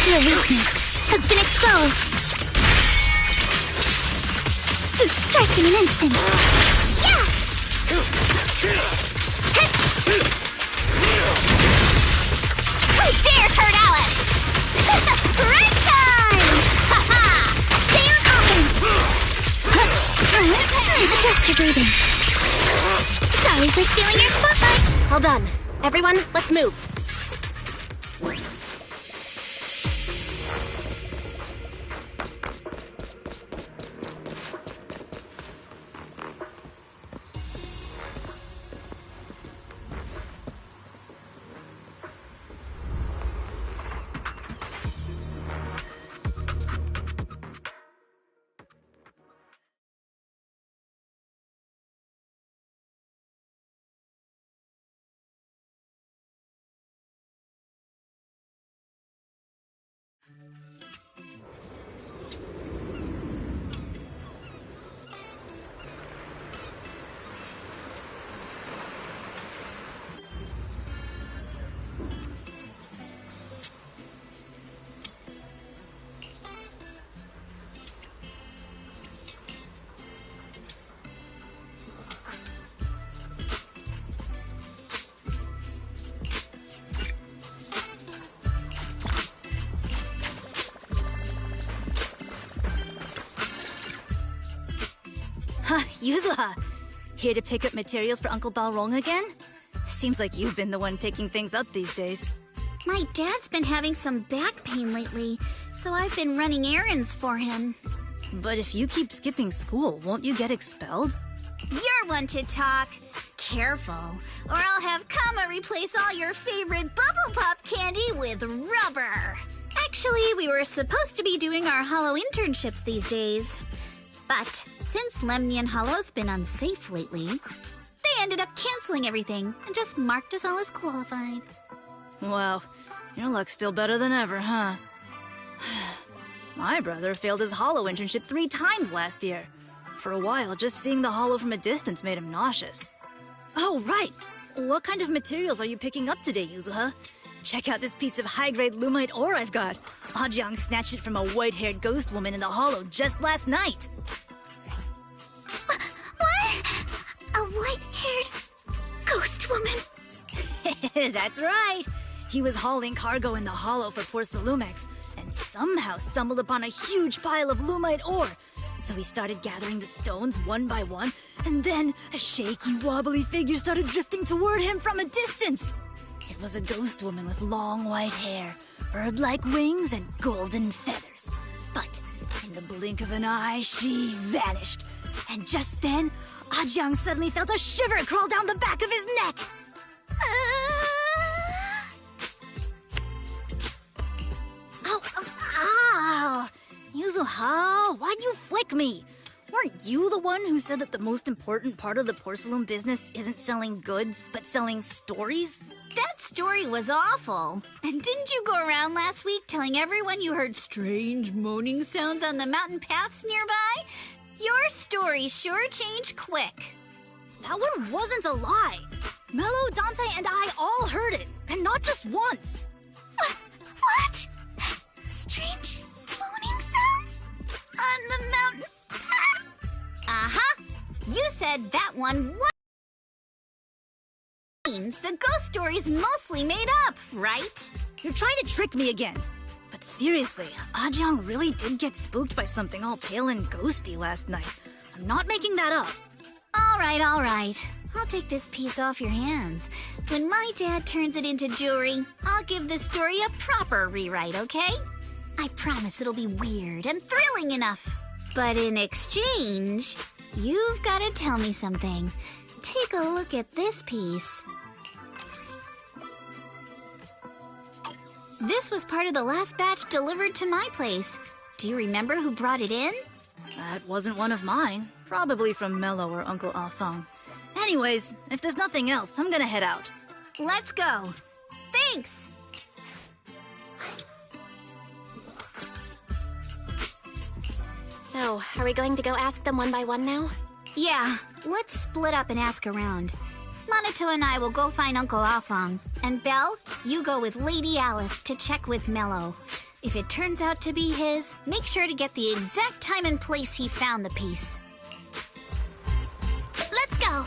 Your weakness has been exposed. Strike in an instant. Yeah! Who dare hurt Alice? Right time! Ha-ha! Stay on offense! Adjust your breathing. Sorry for stealing your spotlight. All done. Everyone, let's move. Yuzuha, here to pick up materials for Uncle Balrong again? Seems like you've been the one picking things up these days. My dad's been having some back pain lately, so I've been running errands for him. But if you keep skipping school, won't you get expelled? You're one to talk. Careful, or I'll have Kama replace all your favorite Bubble Pop candy with rubber. Actually, we were supposed to be doing our Hollow internships these days. But since Lemnian Hollow's been unsafe lately, they ended up canceling everything and just marked us all as qualified. Wow, your luck's still better than ever, huh? My brother failed his Hollow internship 3 times last year. For a while, just seeing the Hollow from a distance made him nauseous. Oh, right! What kind of materials are you picking up today, Yuzuha? Check out this piece of high-grade lumite ore I've got. Ajang snatched it from a white-haired ghost woman in the Hollow just last night. What? A white-haired ghost woman? That's right! He was hauling cargo in the Hollow for poor Salumex, and somehow stumbled upon a huge pile of lumite ore. So he started gathering the stones one by one, and then a shaky, wobbly figure started drifting toward him from a distance. It was a ghost woman with long white hair, bird-like wings, and golden feathers. But in the blink of an eye, she vanished. And just then, Ajang suddenly felt a shiver crawl down the back of his neck. Ow! Yuzuha, why'd you flick me? Weren't you the one who said that the most important part of the porcelain business isn't selling goods, but selling stories? That story was awful. And didn't you go around last week telling everyone you heard strange moaning sounds on the mountain paths nearby? Your story sure changed quick. That one wasn't a lie. Mello, Dante, and I all heard it, and not just once. What? Strange moaning sounds? On the mountain path? Uh-huh. You said that one was... means the ghost story's mostly made up, right? You're trying to trick me again. But seriously, Ajang really did get spooked by something all pale and ghosty last night. I'm not making that up. All right. I'll take this piece off your hands. When my dad turns it into jewelry, I'll give this story a proper rewrite, okay? I promise it'll be weird and thrilling enough. But in exchange, you've got to tell me something. Take a look at this piece. This was part of the last batch delivered to my place. Do you remember who brought it in? That wasn't one of mine. Probably from Mello or Uncle Alphong. Anyways, if there's nothing else, I'm gonna head out. Let's go. Thanks! So, are we going to go ask them one by one now? Yeah, let's split up and ask around. Monato and I will go find Uncle Alphong. And Belle, you go with Lady Alice to check with Mello. If it turns out to be his, make sure to get the exact time and place he found the piece. Let's go!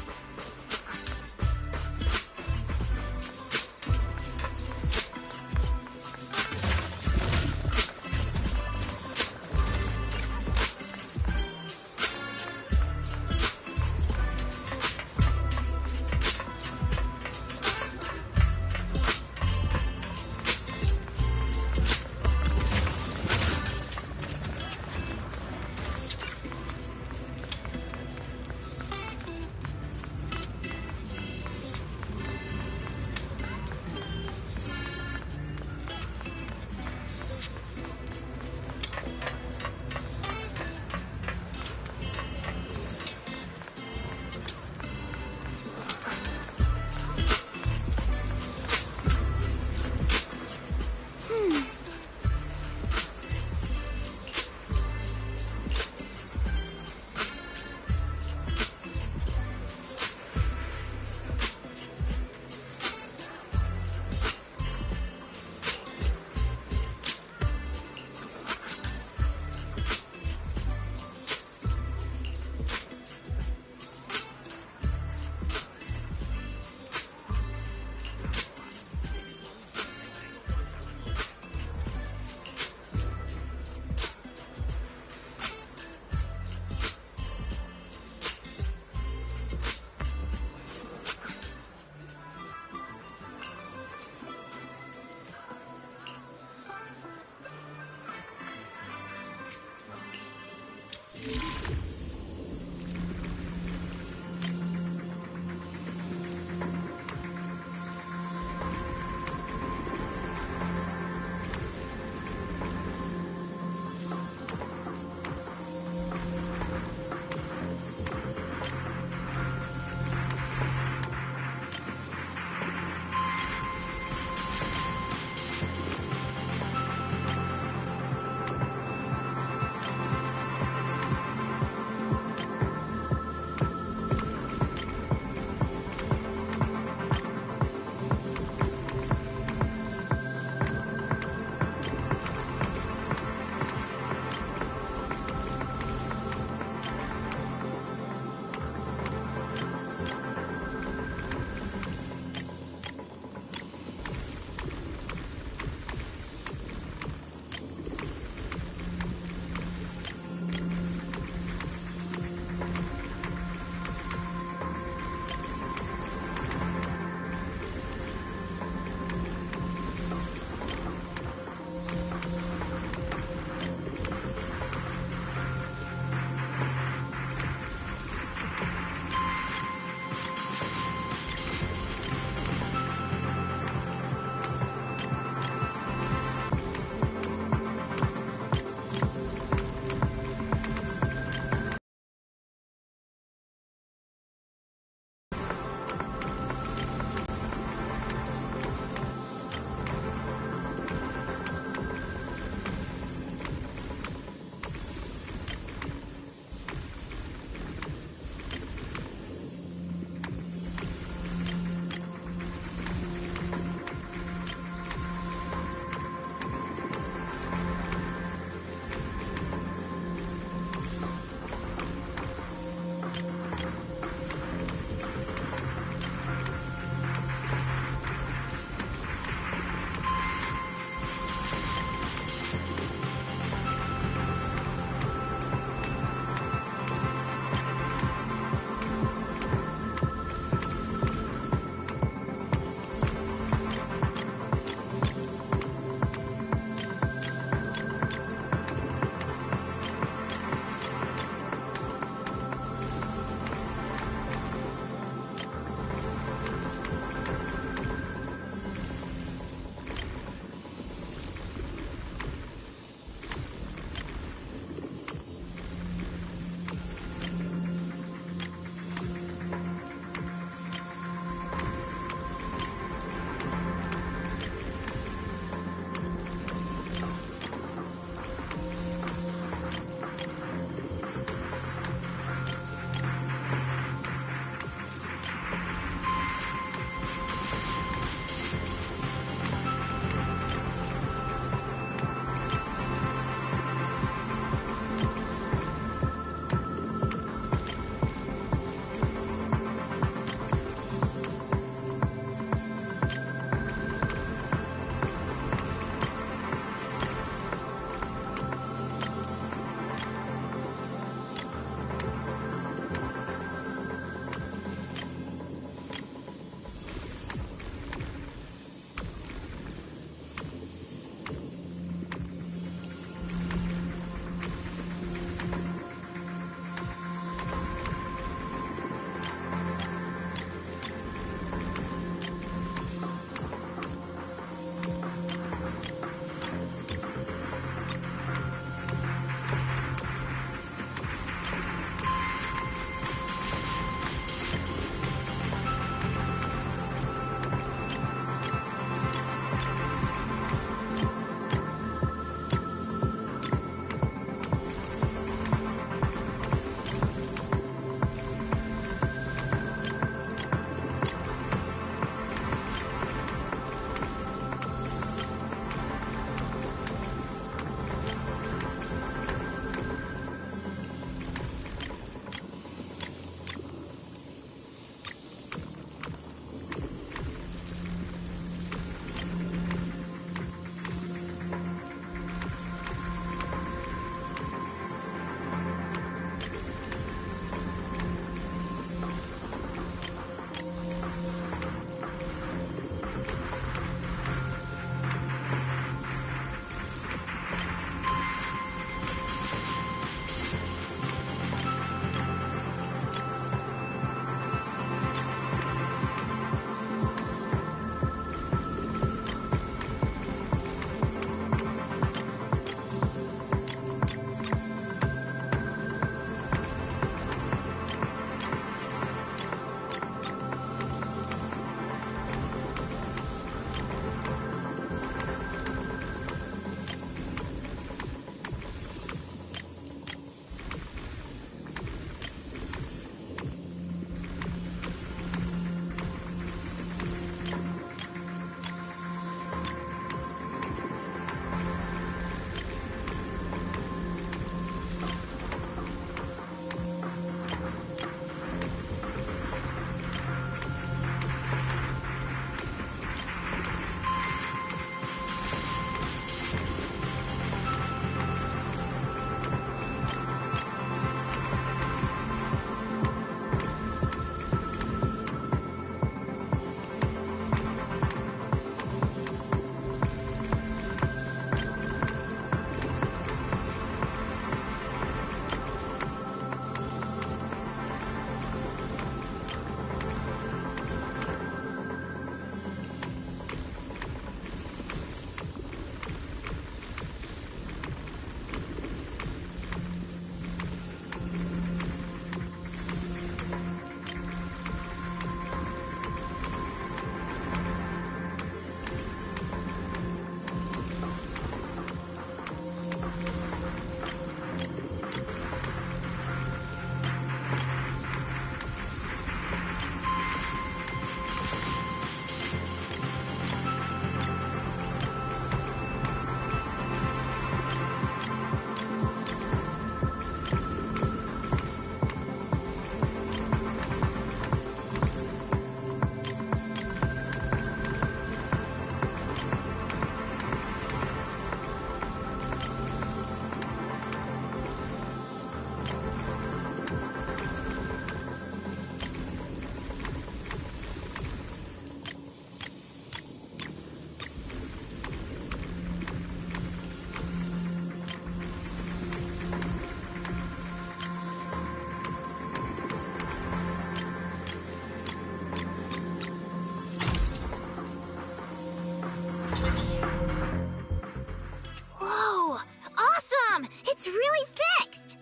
It's really fixed!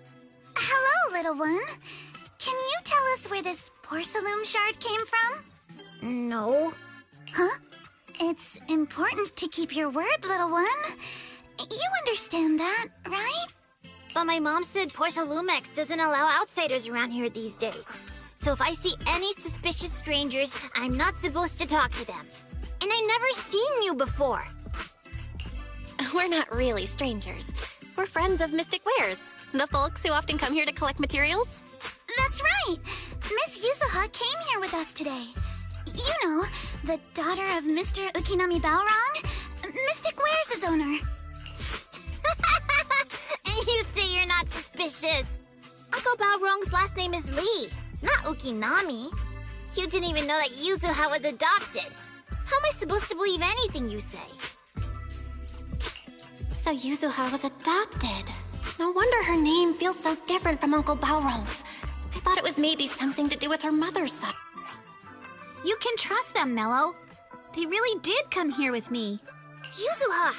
Hello, little one. Can you tell us where this porcelain shard came from? No. Huh? It's important to keep your word, little one. You understand that, right? But my mom said Porcelumex doesn't allow outsiders around here these days. So if I see any suspicious strangers, I'm not supposed to talk to them. And I never seen you before. We're not really strangers. We're friends of Mystic Wares, the folks who often come here to collect materials. That's right! Miss Yuzuha came here with us today. You know, the daughter of Mr. Ukinami Balrog, Mystic Wares' owner. And you say you're not suspicious. Uncle Balrog's last name is Lee, not Ukinami. You didn't even know that Yuzuha was adopted. How am I supposed to believe anything you say? So Yuzuha was adopted. No wonder her name feels so different from Uncle Balrog's. I thought it was maybe something to do with her mother's side. You can trust them, Mello. They really did come here with me. Yuzuha!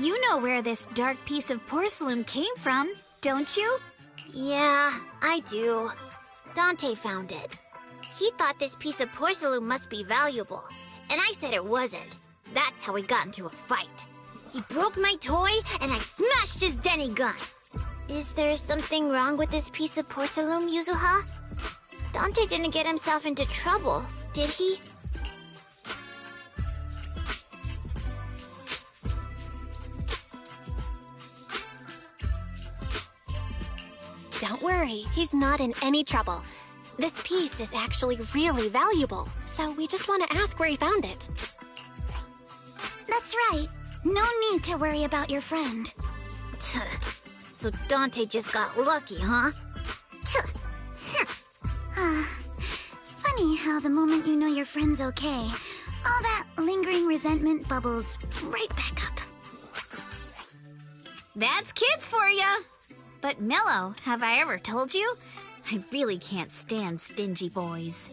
You know where this dark piece of porcelain came from, don't you? Yeah, I do. Dante found it. He thought this piece of porcelain must be valuable, and I said it wasn't. That's how we got into a fight. He broke my toy, and I smashed his Denny gun. Is there something wrong with this piece of porcelain, Yuzuha? Dante didn't get himself into trouble, did he? Don't worry, he's not in any trouble. This piece is actually really valuable, so we just want to ask where he found it. That's right. No need to worry about your friend. So Dante just got lucky, huh? Funny how the moment you know your friend's okay, all that lingering resentment bubbles right back up. That's kids for ya! But Mello, have I ever told you? I really can't stand stingy boys.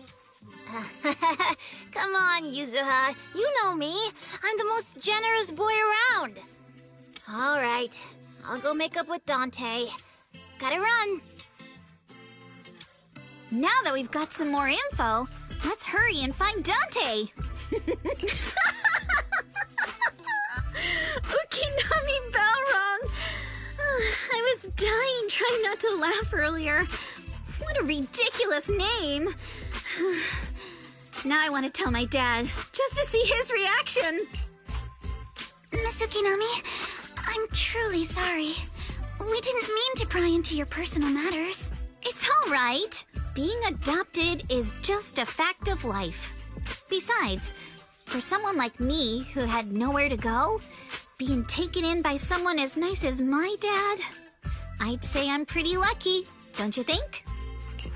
Come on, Yuzuha. You know me. I'm the most generous boy around. All right. I'll go make up with Dante. Gotta run. Now that we've got some more info, let's hurry and find Dante! Ukinami Balrog! I was dying trying not to laugh earlier. What a ridiculous name! Now I want to tell my dad, just to see his reaction! Miss Ukinami, I'm truly sorry. We didn't mean to pry into your personal matters. It's all right. Being adopted is just a fact of life. Besides, for someone like me who had nowhere to go, being taken in by someone as nice as my dad, I'd say I'm pretty lucky, don't you think?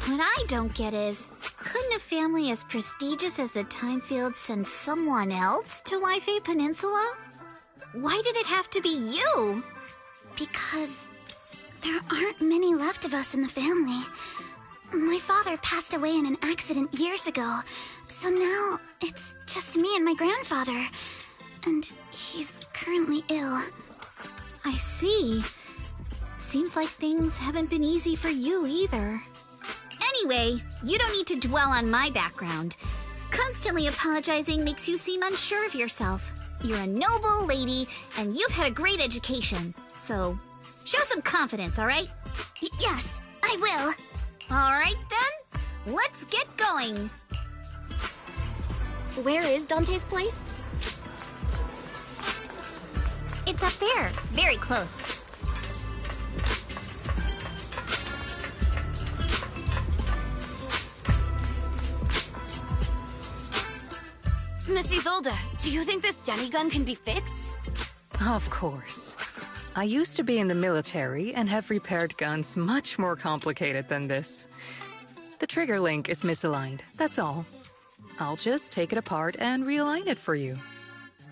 What I don't get is, couldn't a family as prestigious as the Timefields send someone else to Waifei Peninsula? Why did it have to be you? Because there aren't many left of us in the family. My father passed away in an accident years ago, so now it's just me and my grandfather. And he's currently ill. I see. Seems like things haven't been easy for you either. Anyway, you don't need to dwell on my background. Constantly apologizing makes you seem unsure of yourself. You're a noble lady, and you've had a great education. So, show some confidence, all right? Yes, I will. All right, then. Let's get going. Where is Dante's place? It's up there, very close. Miss Isolde, do you think this Denny gun can be fixed? Of course. I used to be in the military and have repaired guns much more complicated than this. The trigger link is misaligned, that's all. I'll just take it apart and realign it for you.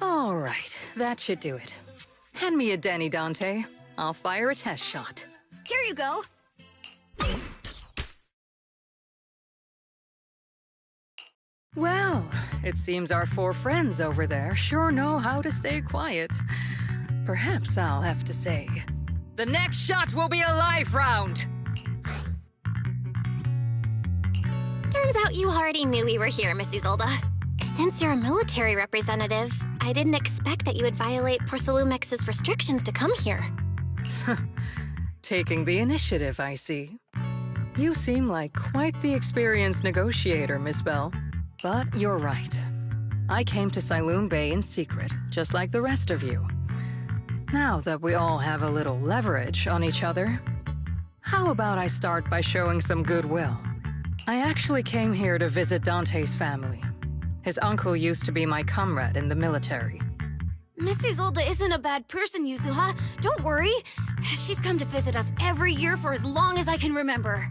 All right, that should do it. Hand me a Denny, Dante. I'll fire a test shot. Here you go. Well, it seems our four friends over there sure know how to stay quiet. Perhaps I'll have to say, The next shot will be a life round! Turns out you already knew we were here, Miss Isolde. Since you're a military representative, I didn't expect that you would violate Porcelumex's restrictions to come here. Taking the initiative, I see. You seem like quite the experienced negotiator, Miss Bell. But you're right. I came to Siloon Bay in secret, just like the rest of you. Now that we all have a little leverage on each other, how about I start by showing some goodwill? I actually came here to visit Dante's family. His uncle used to be my comrade in the military. Miss Isolde isn't a bad person, Yuzuha. Don't worry. She's come to visit us every year for as long as I can remember.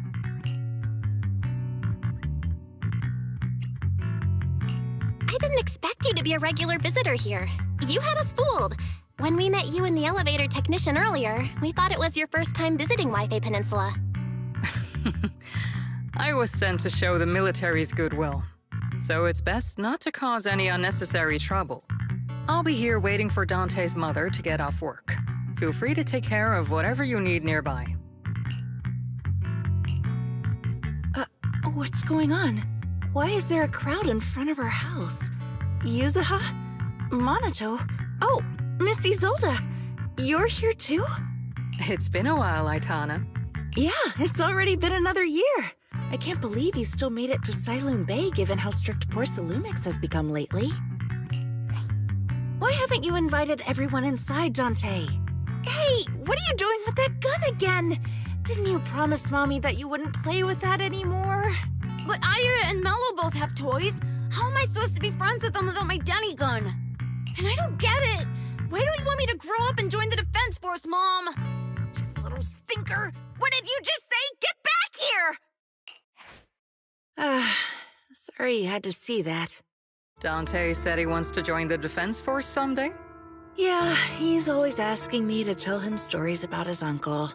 I didn't expect you to be a regular visitor here. You had us fooled. When we met you and the elevator technician earlier, we thought it was your first time visiting Waithe Peninsula. I was sent to show the military's goodwill, so it's best not to cause any unnecessary trouble. I'll be here waiting for Dante's mother to get off work. Feel free to take care of whatever you need nearby. What's going on? Why is there a crowd in front of our house? Yuzuha? Monato? Oh, Miss Isolde! You're here too? It's been a while, Aitana. Yeah, it's already been another year. I can't believe you still made it to Siloon Bay given how strict Porcelumix has become lately. Why haven't you invited everyone inside, Dante? Hey, what are you doing with that gun again? Didn't you promise Mommy that you wouldn't play with that anymore? But Aya and Mello both have toys. How am I supposed to be friends with them without my Denny gun? And I don't get it. Why don't you want me to grow up and join the Defense Force, Mom? You little stinker! What did you just say? Get back here! Sorry you had to see that. Dante said he wants to join the Defense Force someday? Yeah, he's always asking me to tell him stories about his uncle.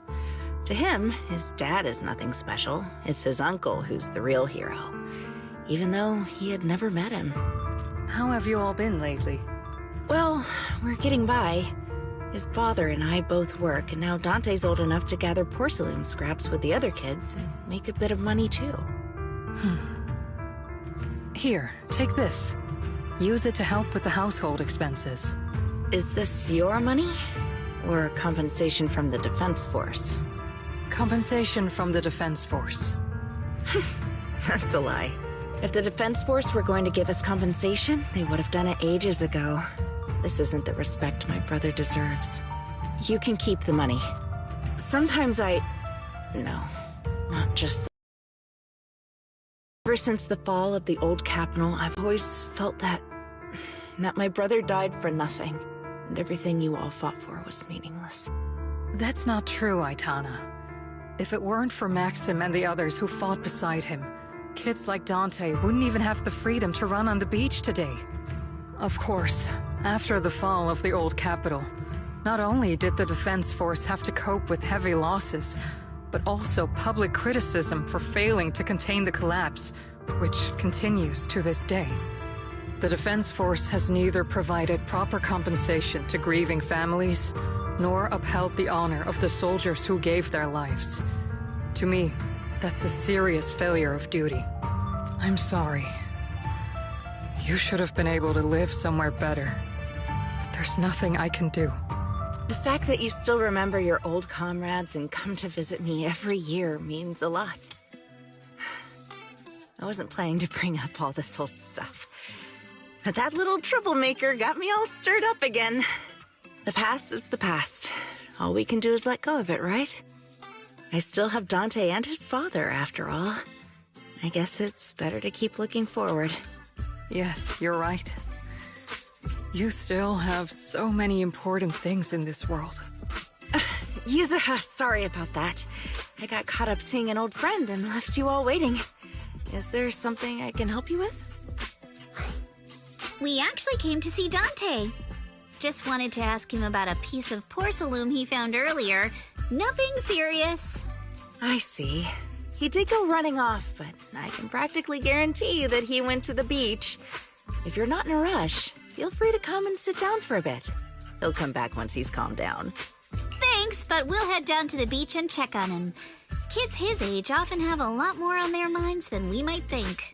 To him, his dad is nothing special. It's his uncle who's the real hero, even though he had never met him. How have you all been lately? Well, we're getting by. His father and I both work, and now Dante's old enough to gather porcelain scraps with the other kids and make a bit of money too. Here, take this. Use it to help with the household expenses. Is this your money? Or compensation from the Defense Force? Compensation from the Defense Force. That's a lie. If the Defense Force were going to give us compensation, they would have done it ages ago. This isn't the respect my brother deserves. You can keep the money. Sometimes No, not just... Ever since the fall of the old capital, I've always felt that my brother died for nothing, and everything you all fought for was meaningless. That's not true, Aitana. If it weren't for Maxim and the others who fought beside him, kids like Dante wouldn't even have the freedom to run on the beach today. Of course, after the fall of the old capital, not only did the Defense Force have to cope with heavy losses, but also public criticism for failing to contain the collapse, which continues to this day. The Defense Force has neither provided proper compensation to grieving families, nor upheld the honor of the soldiers who gave their lives. To me, that's a serious failure of duty. I'm sorry. You should have been able to live somewhere better. But there's nothing I can do. The fact that you still remember your old comrades and come to visit me every year means a lot. I wasn't planning to bring up all this old stuff, but that little troublemaker got me all stirred up again. The past is the past. All we can do is let go of it, right? I still have Dante and his father, after all. I guess it's better to keep looking forward. Yes, you're right. You still have so many important things in this world. Yuzuha, sorry about that. I got caught up seeing an old friend and left you all waiting. Is there something I can help you with? We actually came to see Dante. Just wanted to ask him about a piece of porcelain he found earlier. Nothing serious. I see. He did go running off, but I can practically guarantee that he went to the beach. If you're not in a rush, feel free to come and sit down for a bit. He'll come back once he's calmed down. Thanks! Thanks, but we'll head down to the beach and check on him. Kids his age often have a lot more on their minds than we might think.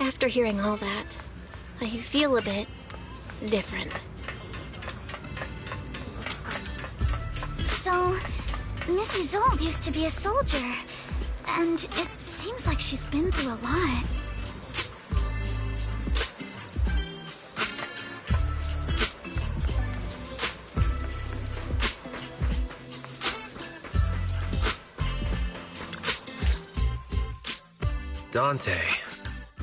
After hearing all that, I feel a bit different. So, Missy Zold used to be a soldier, and it seems like she's been through a lot. Dante,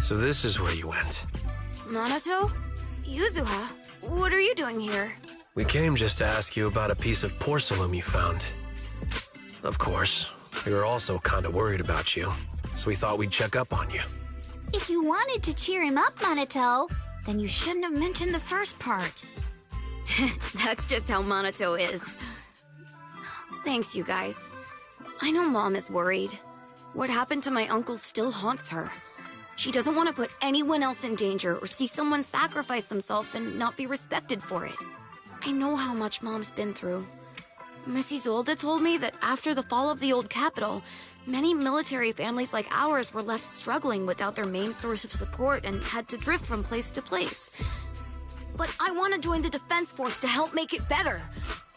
so this is where you went. Minato? Yuzuha? What are you doing here? We came just to ask you about a piece of porcelain you found. Of course, we were also kinda worried about you, so we thought we'd check up on you. If you wanted to cheer him up, Minato, then you shouldn't have mentioned the first part. That's just how Minato is. Thanks, you guys. I know Mom is worried. What happened to my uncle still haunts her. She doesn't want to put anyone else in danger or see someone sacrifice themselves and not be respected for it. I know how much Mom's been through. Missy Zolda told me that after the fall of the old capital, many military families like ours were left struggling without their main source of support and had to drift from place to place. But I want to join the defense force to help make it better.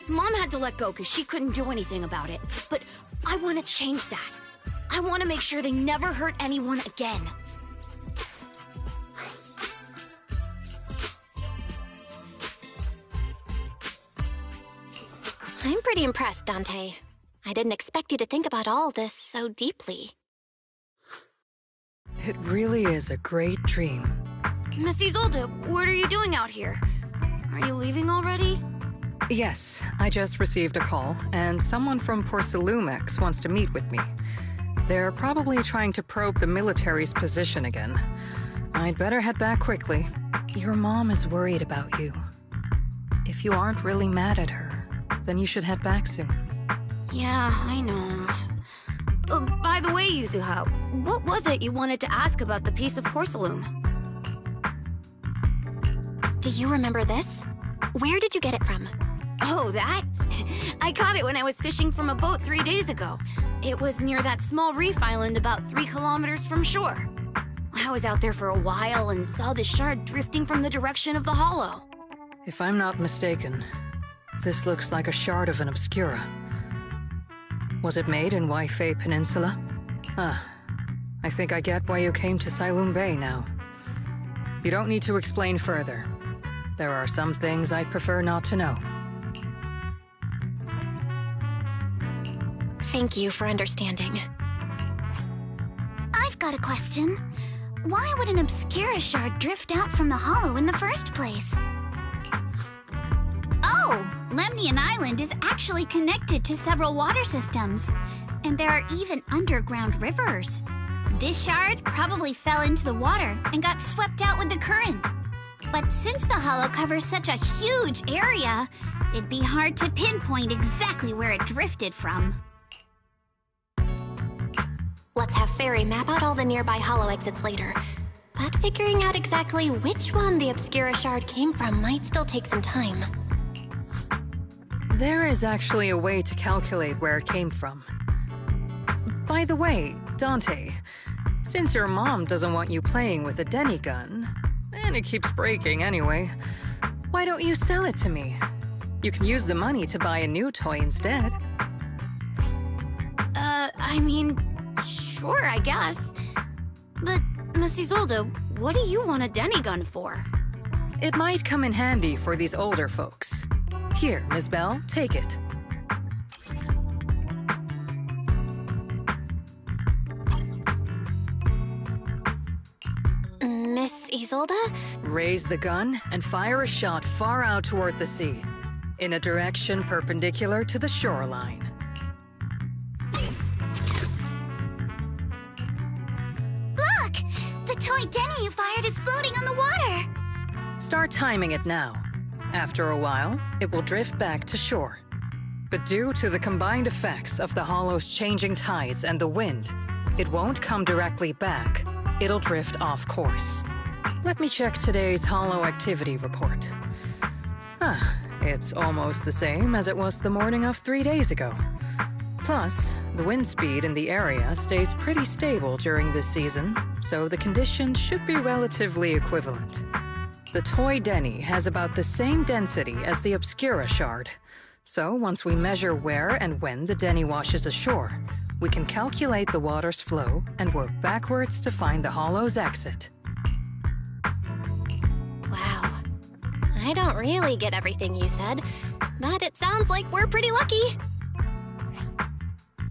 Mom had to let go because she couldn't do anything about it, but I want to change that. I want to make sure they never hurt anyone again. I'm pretty impressed, Dante. I didn't expect you to think about all this so deeply. It really is a great dream. Missy Zolda, what are you doing out here? Are you leaving already? Yes, I just received a call, and someone from Porcelumex wants to meet with me. They're probably trying to probe the military's position again. I'd better head back quickly. Your mom is worried about you. If you aren't really mad at her, then you should head back soon. Yeah, I know. By the way, Yuzuha, what was it you wanted to ask about the piece of porcelain? Do you remember this? Where did you get it from? Oh, that? I caught it when I was fishing from a boat 3 days ago. It was near that small reef island about 3 kilometers from shore. I was out there for a while and saw the shard drifting from the direction of the hollow. If I'm not mistaken, this looks like a shard of an Obscura. Was it made in Waifei Peninsula? I think I get why you came to Sailoon Bay now. You don't need to explain further. There are some things I'd prefer not to know. Thank you for understanding. I've got a question. Why would an Obscura shard drift out from the hollow in the first place? Oh, Lemnian Island is actually connected to several water systems, and there are even underground rivers. This shard probably fell into the water and got swept out with the current. But since the hollow covers such a huge area, it'd be hard to pinpoint exactly where it drifted from. Let's have Fairy map out all the nearby hollow exits later. But figuring out exactly which one the Obscura shard came from might still take some time. There is actually a way to calculate where it came from. By the way, Dante, since your mom doesn't want you playing with a Denny gun, and it keeps breaking anyway, why don't you sell it to me? You can use the money to buy a new toy instead. I mean, sure, I guess. But, Miss Isolde, what do you want a Denny gun for? It might come in handy for these older folks. Here, Miss Bell, take it. Miss Isolde? Raise the gun and fire a shot far out toward the sea, in a direction perpendicular to the shoreline. Look! The toy Denny you fired is floating on the water! Start timing it now. After a while, it will drift back to shore. But due to the combined effects of the hollow's changing tides and the wind, it won't come directly back. It'll drift off course. Let me check today's hollow activity report. It's almost the same as it was the morning of 3 days ago. Plus, the wind speed in the area stays pretty stable during this season, so the conditions should be relatively equivalent. The toy Denny has about the same density as the Obscura shard. So once we measure where and when the Denny washes ashore, we can calculate the water's flow and work backwards to find the hollow's exit. Wow. I don't really get everything you said, but it sounds like we're pretty lucky.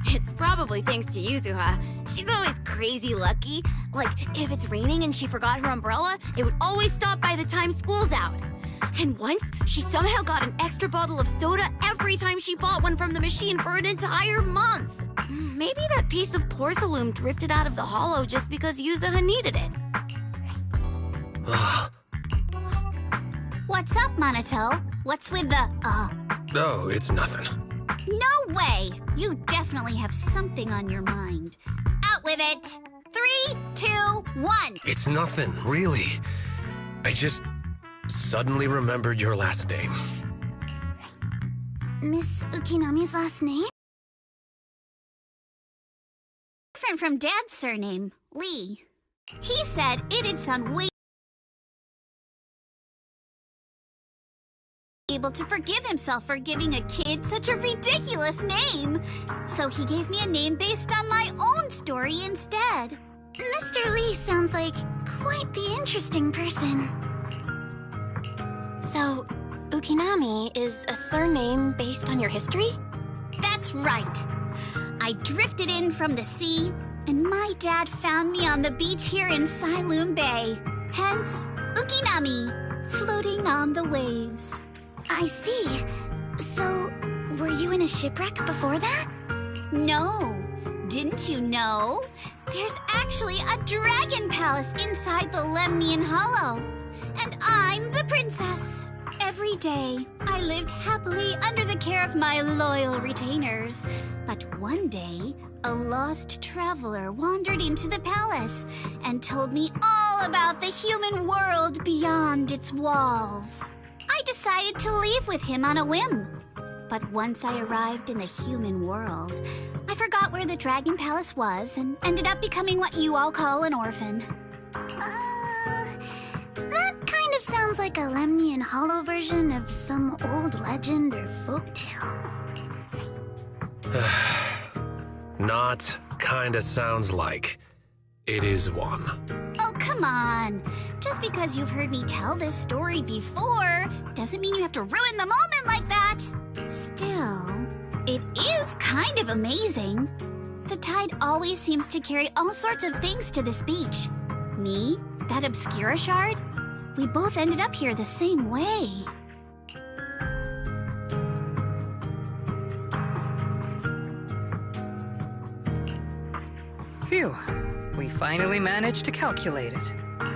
It's probably thanks to Yuzuha. She's always crazy lucky. Like, if it's raining and she forgot her umbrella, it would always stop by the time school's out. And once, she somehow got an extra bottle of soda every time she bought one from the machine for an entire month. Maybe that piece of porcelain drifted out of the hollow just because Yuzuha needed it. What's up, Monato? What's with the, Oh, it's nothing. No way! You definitely have something on your mind. Out with it! 3, 2, 1! It's nothing, really. I just suddenly remembered your last name. Miss Ukinami's last name? Different from Dad's surname, Lee. He said it'd sound way able to forgive himself for giving a kid such a ridiculous name. So he gave me a name based on my own story instead. Mr. Lee sounds like quite the interesting person. So, Ukinami is a surname based on your history? That's right. I drifted in from the sea, and my dad found me on the beach here in Sailoon Bay. Hence, Ukinami, floating on the waves. I see. So, were you in a shipwreck before that? No. Didn't you know? There's actually a dragon palace inside the Lemnian Hollow. And I'm the princess. Every day, I lived happily under the care of my loyal retainers. But one day, a lost traveler wandered into the palace and told me all about the human world beyond its walls. I decided to leave with him on a whim. But once I arrived in the human world, I forgot where the Dragon Palace was and ended up becoming what you all call an orphan. That kind of sounds like a Lemnian Hollow version of some old legend or folktale. Not kinda sounds like. It is one. Oh, come on. Just because you've heard me tell this story before doesn't mean you have to ruin the moment like that. Still, it is kind of amazing. The tide always seems to carry all sorts of things to this beach. Me, that Obscura shard, we both ended up here the same way. Phew. We finally managed to calculate it.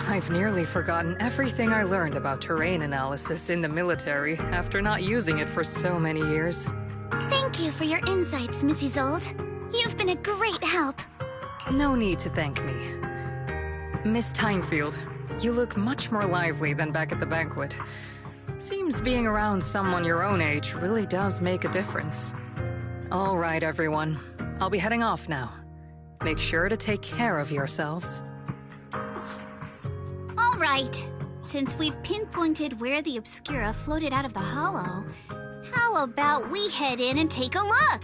I've nearly forgotten everything I learned about terrain analysis in the military after not using it for so many years. Thank you for your insights, Miss Isolde. You've been a great help. No need to thank me. Miss Timefield, you look much more lively than back at the banquet. Seems being around someone your own age really does make a difference. All right, everyone. I'll be heading off now. Make sure to take care of yourselves. All right. Since we've pinpointed where the Obscura floated out of the hollow, how about we head in and take a look?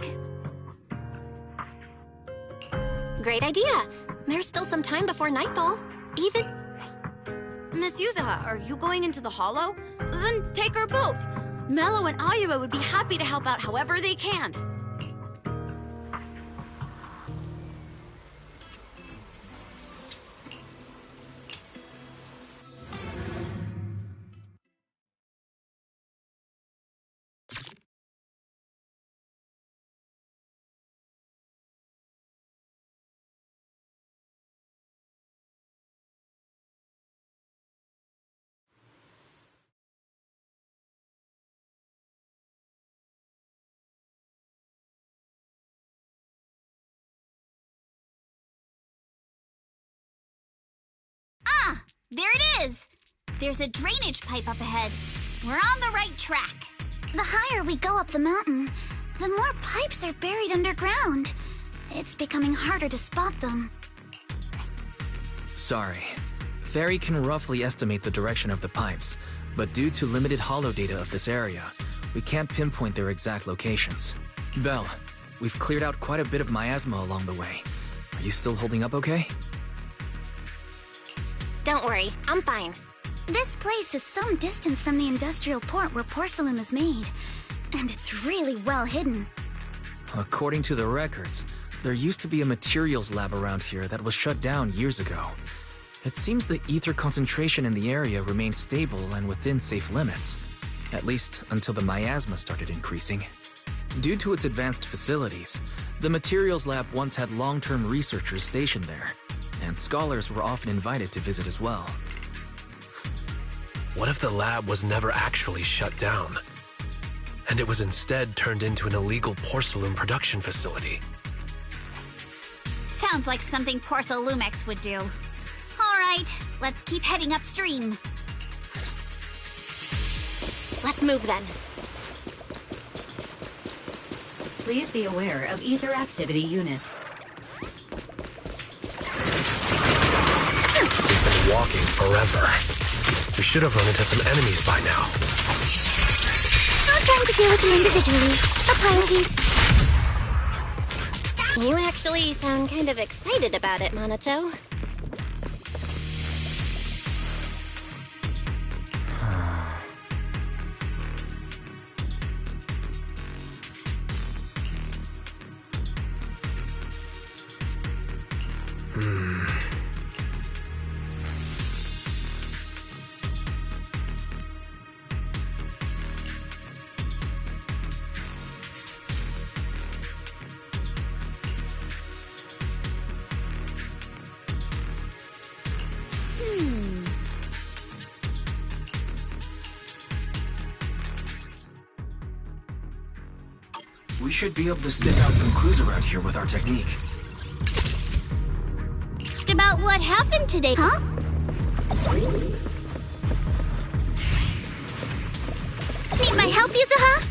Great idea. There's still some time before nightfall. Even... Miss Yuzuha, are you going into the hollow? Then take our boat. Mello and Ayuba would be happy to help out however they can. There it is! There's a drainage pipe up ahead. We're on the right track. The higher we go up the mountain, the more pipes are buried underground. It's becoming harder to spot them. Sorry. Fairy can roughly estimate the direction of the pipes, but due to limited holo data of this area, we can't pinpoint their exact locations. Belle, we've cleared out quite a bit of miasma along the way. Are you still holding up okay? don't worry, I'm fine. This place is some distance from the industrial port where porcelain is made, and it's really well hidden. According to the records, there used to be a materials lab around here that was shut down years ago. It seems the ether concentration in the area remained stable and within safe limits, at least until the miasma started increasing. Due to its advanced facilities, the materials lab once had long-term researchers stationed there, and scholars were often invited to visit as well. What if the lab was never actually shut down, and it was instead turned into an illegal porcelain production facility? Sounds like something Porcelumex would do. All right, let's keep heading upstream. Let's move then. Please be aware of ether activity units. We've been walking forever. We should have run into some enemies by now. No time to deal with them individually. Apologies. You actually sound kind of excited about it, Monato. We should be able to sniff out some clues around here with our technique. About what happened today, huh? Need my help, Yuzuha?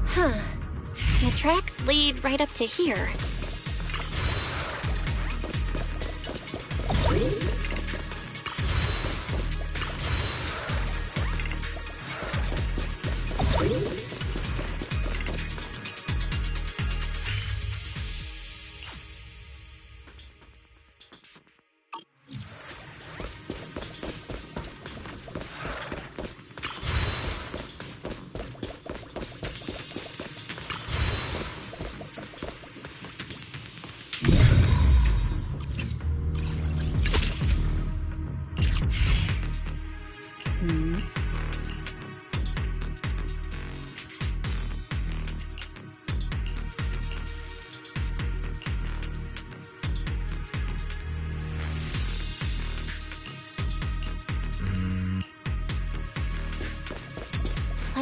Huh. The tracks lead right up to here.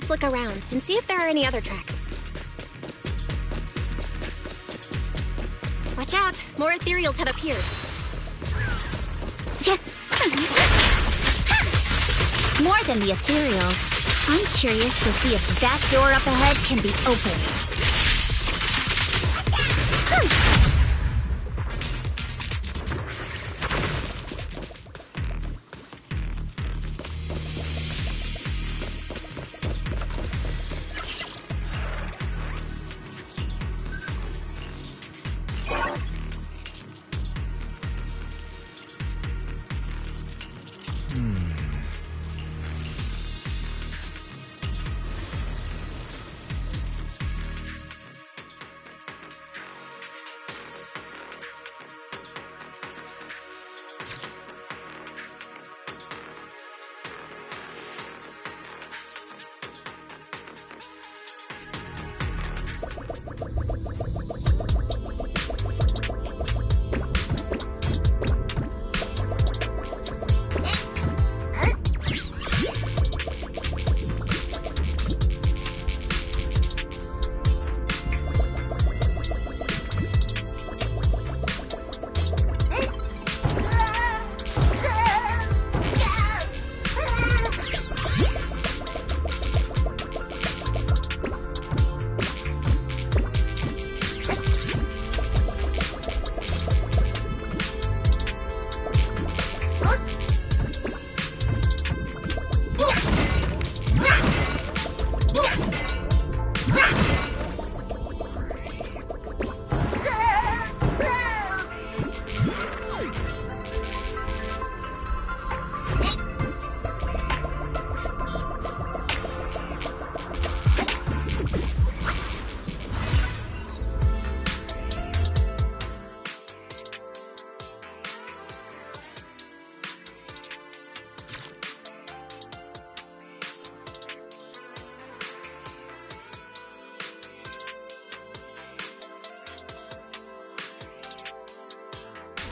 Let's look around and see if there are any other tracks. Watch out! More ethereals have appeared. More than the ethereals. I'm curious to see if that door up ahead can be opened.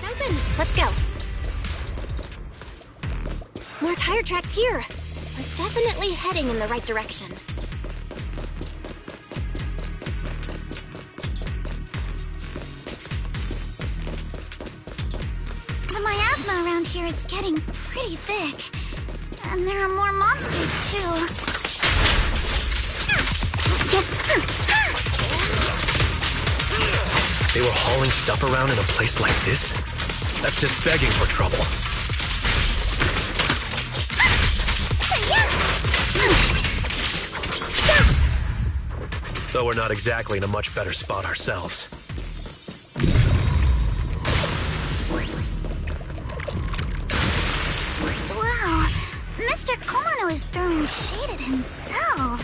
Open! Let's go! More tire tracks here! We're definitely heading in the right direction. The miasma around here is getting pretty thick. And there are more monsters, too. They were hauling stuff around in a place like this? That's just begging for trouble. Though we're not exactly in a much better spot ourselves. Wow, Mr. Kono is throwing shade at himself.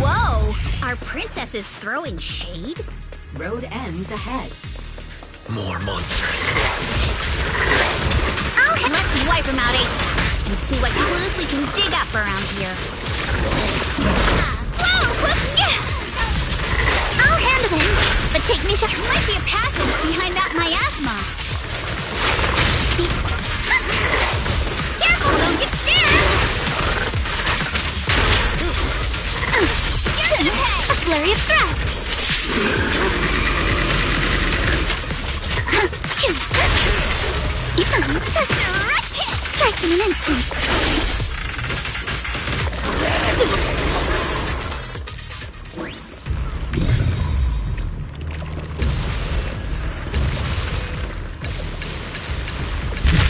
Whoa! Our princess is throwing shade? Road ends ahead. More monsters. Let's wipe them out ASAP and see what clues we can dig up around here. I'll handle this, but take me to... There might be a passage behind that miasma. Careful, don't get scared! A flurry of thrusts. Strike in an instant.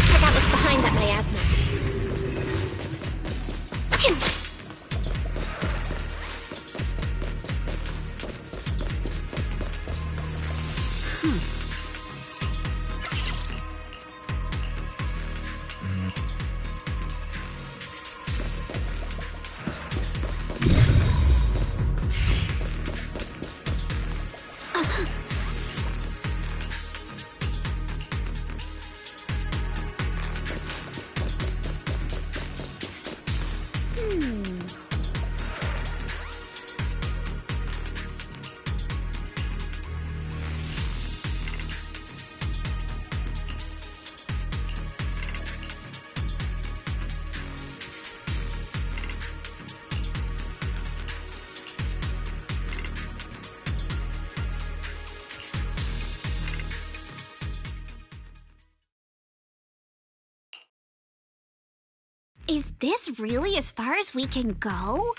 Check out what's behind that miasma. Is this really as far as we can go?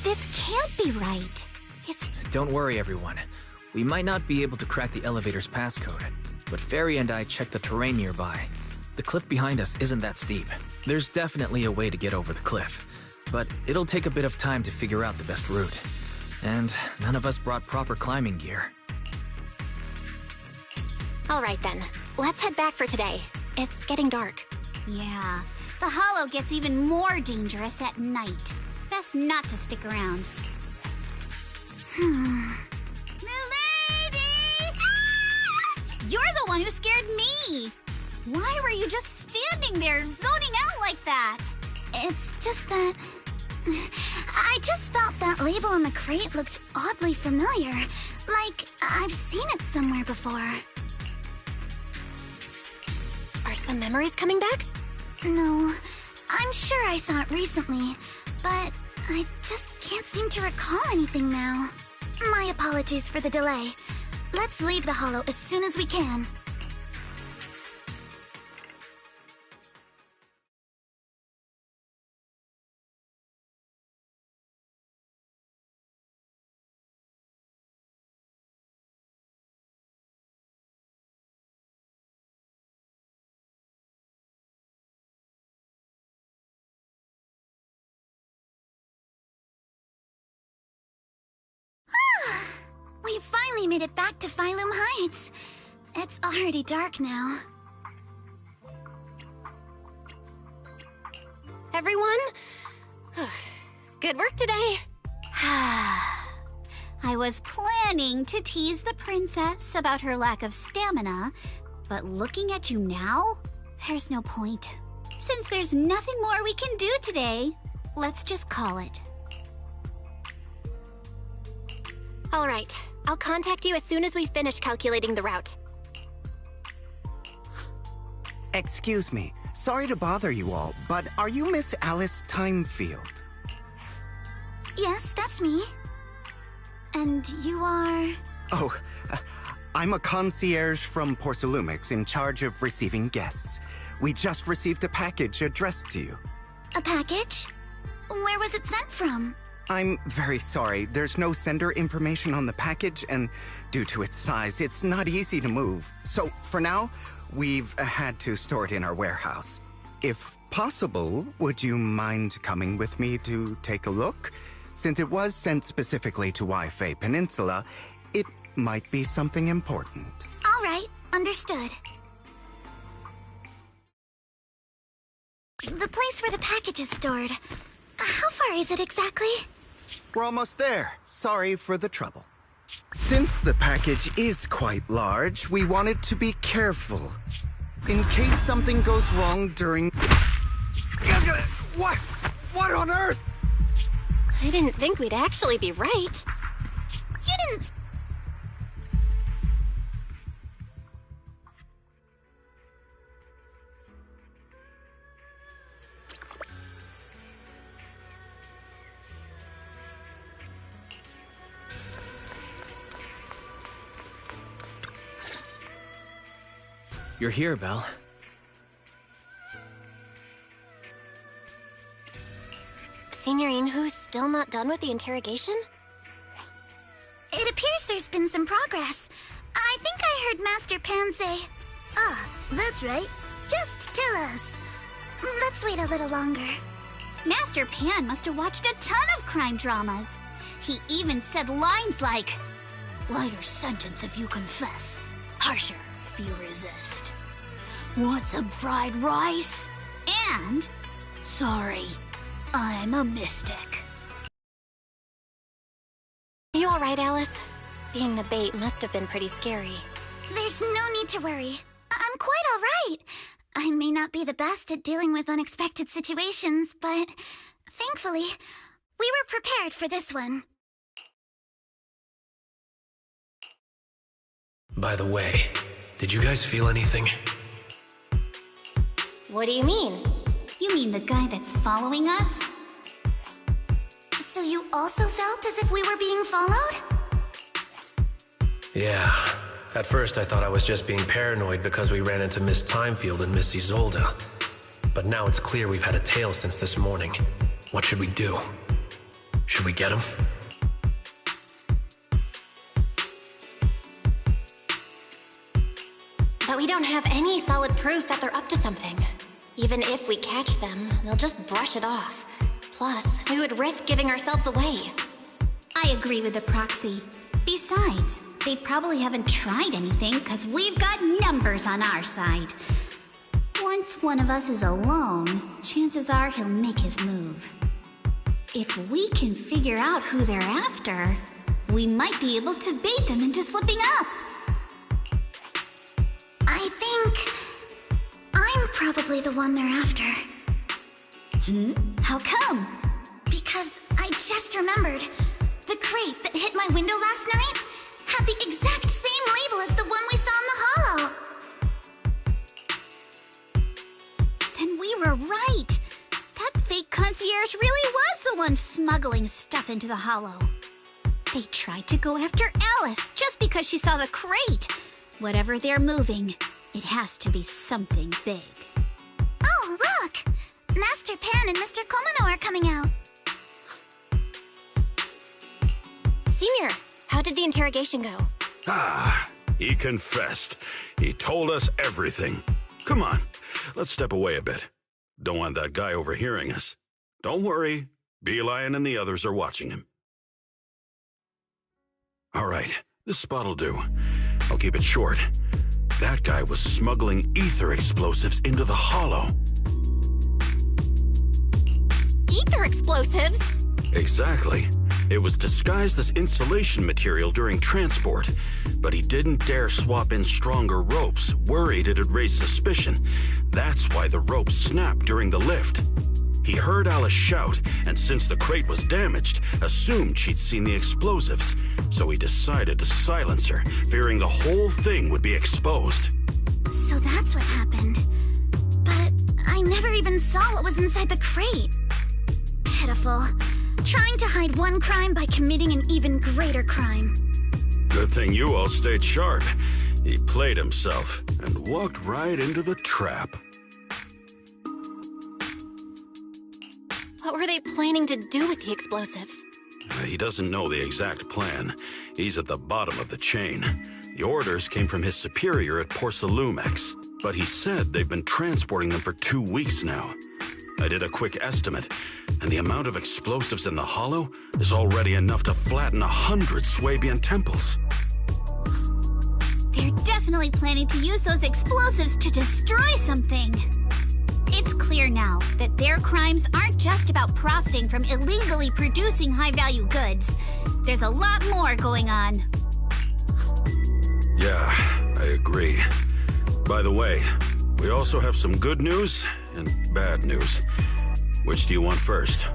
This can't be right. Don't worry, everyone. We might not be able to crack the elevator's passcode, but Fairy and I checked the terrain nearby. The cliff behind us isn't that steep. There's definitely a way to get over the cliff, but it'll take a bit of time to figure out the best route. And none of us brought proper climbing gear. All right then, let's head back for today. It's getting dark. Yeah, the hollow gets even more dangerous at night. Best not to stick around. Milady! Ah! You're the one who scared me! Why were you just standing there, zoning out like that? It's just that... I just felt that label on the crate looked oddly familiar. Like, I've seen it somewhere before. Are some memories coming back? No, I'm sure I saw it recently, but I just can't seem to recall anything now. My apologies for the delay. Let's leave the hollow as soon as we can. We finally made it back to Phylum Heights. It's already dark now. Everyone? Good work today. I was planning to tease the princess about her lack of stamina, but looking at you now, there's no point. Since there's nothing more we can do today, let's just call it. All right, I'll contact you as soon as we finish calculating the route. Excuse me. Sorry to bother you all, but are you Miss Alice Timefield? Yes, that's me. And you are... Oh, I'm a concierge from Porcelumix in charge of receiving guests. We just received a package addressed to you. A package? Where was it sent from? I'm very sorry. There's no sender information on the package, and due to its size, it's not easy to move. So, for now, we've had to store it in our warehouse. If possible, would you mind coming with me to take a look? Since it was sent specifically to Wi-Fi Peninsula, it might be something important. All right, understood. The place where the package is stored. How far is it exactly? We're almost there. Sorry for the trouble. Since the package is quite large, we wanted to be careful. In case something goes wrong during... What? What on earth? I didn't think we'd actually be right. You didn't... You're here, Belle. Signorine, who's still not done with the interrogation? It appears there's been some progress. I think I heard Master Pan say... Ah, that's right. Just tell us. Let's wait a little longer. Master Pan must have watched a ton of crime dramas. He even said lines like, "Lighter sentence if you confess, harsher if you resist. Want some fried rice?" And, "Sorry, I'm a mystic." Are you all right, Alice? Being the bait must have been pretty scary. There's no need to worry. I'm quite all right. I may not be the best at dealing with unexpected situations, but thankfully, we were prepared for this one. By the way, did you guys feel anything? What do you mean? You mean the guy that's following us? So you also felt as if we were being followed? Yeah. At first I thought I was just being paranoid because we ran into Miss Timefield and Miss Isolde. but now it's clear we've had a tail since this morning. What should we do? Should we get him? But we don't have any solid proof that they're up to something. Even if we catch them, they'll just brush it off. Plus, we would risk giving ourselves away. I agree with the proxy. Besides, they probably haven't tried anything because we've got numbers on our side. Once one of us is alone, chances are he'll make his move. If we can figure out who they're after, we might be able to bait them into slipping up. I think I'm probably the one they're after. How come? Because I just remembered. The crate that hit my window last night had the exact same label as the one we saw in the hollow. Then we were right. That fake concierge really was the one smuggling stuff into the hollow. They tried to go after Alice just because she saw the crate. Whatever they're moving, it has to be something big. Oh, look! Master Pan and Mr. Komino are coming out. Senior, how did the interrogation go? He confessed. He told us everything. Come on, let's step away a bit. Don't want that guy overhearing us. Don't worry, Beelion and the others are watching him. All right, this spot'll do. I'll keep it short. That guy was smuggling ether explosives into the hollow. Ether explosives? Exactly. It was disguised as insulation material during transport, but he didn't dare swap in stronger ropes, worried it'd raise suspicion. That's why the ropes snapped during the lift. He heard Alice shout, and since the crate was damaged, assumed she'd seen the explosives. So he decided to silence her, fearing the whole thing would be exposed. So that's what happened. But I never even saw what was inside the crate. Pitiful. Trying to hide one crime by committing an even greater crime. Good thing you all stayed sharp. He played himself and walked right into the trap. What were they planning to do with the explosives? He doesn't know the exact plan. He's at the bottom of the chain. The orders came from his superior at Porsalumex, but he said they've been transporting them for 2 weeks now. I did a quick estimate, and the amount of explosives in the hollow is already enough to flatten 100 Swabian temples. They're definitely planning to use those explosives to destroy something. It's clear now that their crimes aren't just about profiting from illegally producing high-value goods. There's a lot more going on. Yeah, I agree. By the way, we also have some good news and bad news. Which do you want first?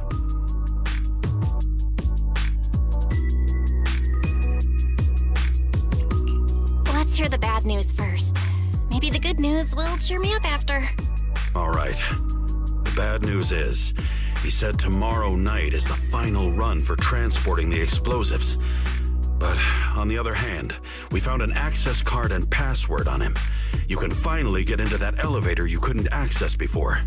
Let's hear the bad news first. Maybe the good news will cheer me up after. All right. The bad news is, he said tomorrow night is the final run for transporting the explosives. But on the other hand, we found an access card and password on him. You can finally get into that elevator you couldn't access before.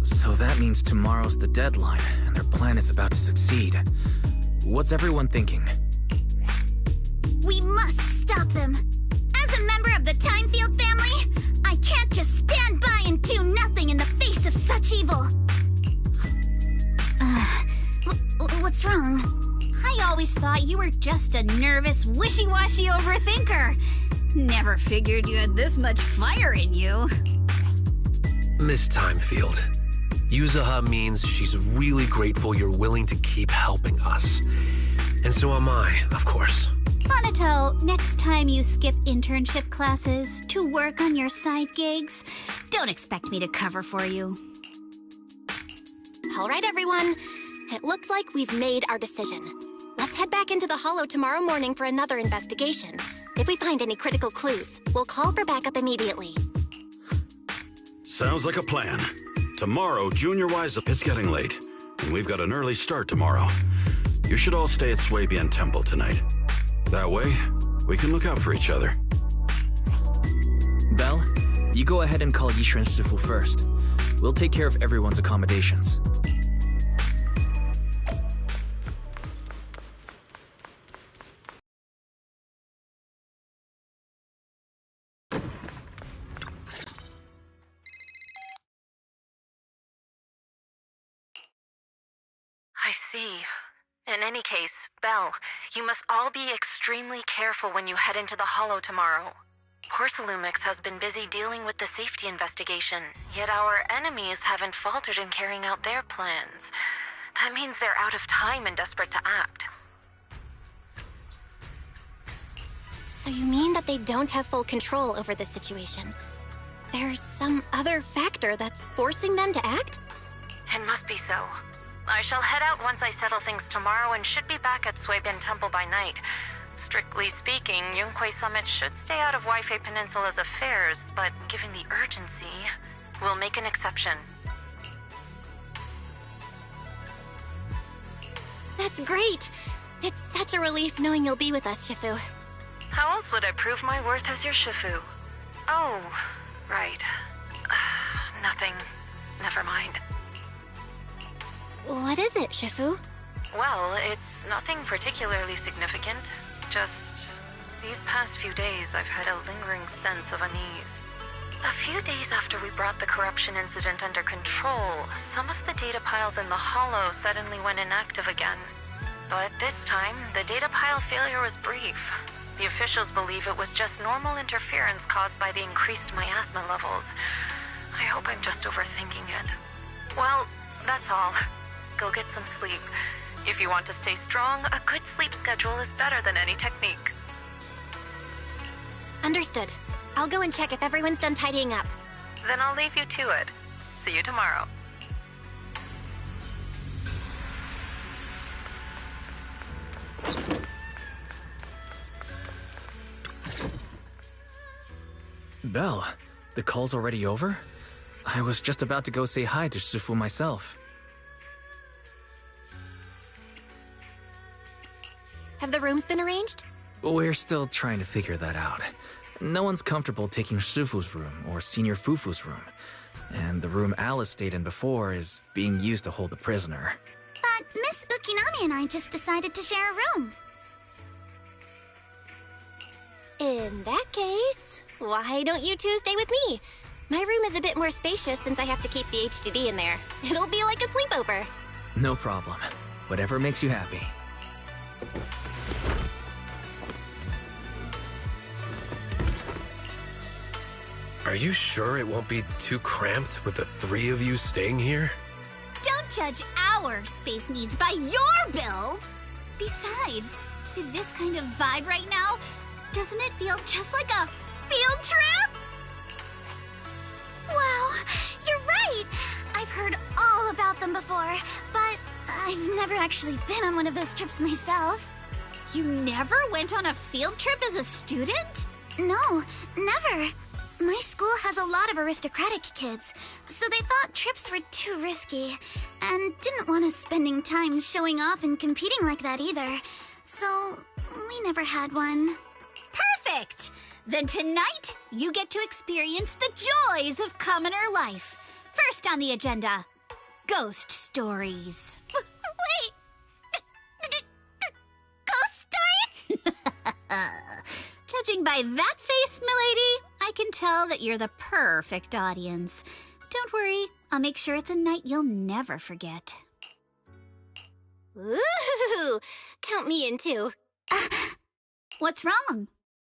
So that means tomorrow's the deadline, and their plan is about to succeed. What's everyone thinking? We must stop them. As a member of the Timefield family, I can't just stand by and do nothing in the face of such evil. What's wrong? I always thought you were just a nervous, wishy-washy overthinker. Never figured you had this much fire in you. Miss Timefield, Yuzaha means she's really grateful you're willing to keep helping us. And so am I, of course. Monato, next time you skip internship classes to work on your side gigs, don't expect me to cover for you. All right, everyone. It looks like we've made our decision. Let's head back into the Hollow tomorrow morning for another investigation. If we find any critical clues, we'll call for backup immediately. Sounds like a plan. Tomorrow, Junior Wise is getting late, and we've got an early start tomorrow. You should all stay at Swabian Temple tonight. That way, we can look out for each other. Belle, You go ahead and call Yishu and Shifu first. We'll take care of everyone's accommodations. I see. In any case, Belle, you must all be extremely careful when you head into the Hollow tomorrow. Porsalumix has been busy dealing with the safety investigation, yet our enemies haven't faltered in carrying out their plans. That means they're out of time and desperate to act. So you mean that they don't have full control over the situation? There's some other factor that's forcing them to act? It must be so. I shall head out once I settle things tomorrow and should be back at Suibin Temple by night. Strictly speaking, Yunque Summit should stay out of Waifei Peninsula's affairs, but given the urgency, we'll make an exception. That's great! It's such a relief knowing you'll be with us, Shifu. How else would I prove my worth as your Shifu? Oh, right. Nothing. Never mind. What is it, Shifu? Well, it's nothing particularly significant. Just these past few days, I've had a lingering sense of unease. A few days after we brought the corruption incident under control, some of the data piles in the Hollow suddenly went inactive again. But this time, the data pile failure was brief. The officials believe it was just normal interference caused by the increased miasma levels. I hope I'm just overthinking it. Well, that's all. Go get some sleep. If you want to stay strong, a good sleep schedule is better than any technique. Understood. I'll go and check if everyone's done tidying up. Then I'll leave you to it. See you tomorrow. Belle, the call's already over? I was just about to go say hi to Shifu myself. Have the rooms been arranged? We're still trying to figure that out. No one's comfortable taking Shifu's room or Senior Fufu's room. And the room Alice stayed in before is being used to hold the prisoner. But Miss Ukinami and I just decided to share a room. In that case, why don't you two stay with me? My room is a bit more spacious since I have to keep the HDD in there. It'll be like a sleepover. No problem. Whatever makes you happy. Are you sure it won't be too cramped with the three of you staying here? Don't judge our space needs by your build! Besides, with this kind of vibe right now, doesn't it feel just like a field trip? Wow, you're right! I've heard all about them before, but I've never actually been on one of those trips myself. You never went on a field trip as a student? No, never. My school has a lot of aristocratic kids, so they thought trips were too risky, and didn't want us spending time showing off and competing like that either. So, we never had one. Perfect! Then tonight, you get to experience the joys of commoner life. First on the agenda, ghost stories. Wait! Ghost story? Judging by that face, milady, I can tell that you're the perfect audience. Don't worry, I'll make sure it's a night you'll never forget. Ooh! Count me in too. What's wrong?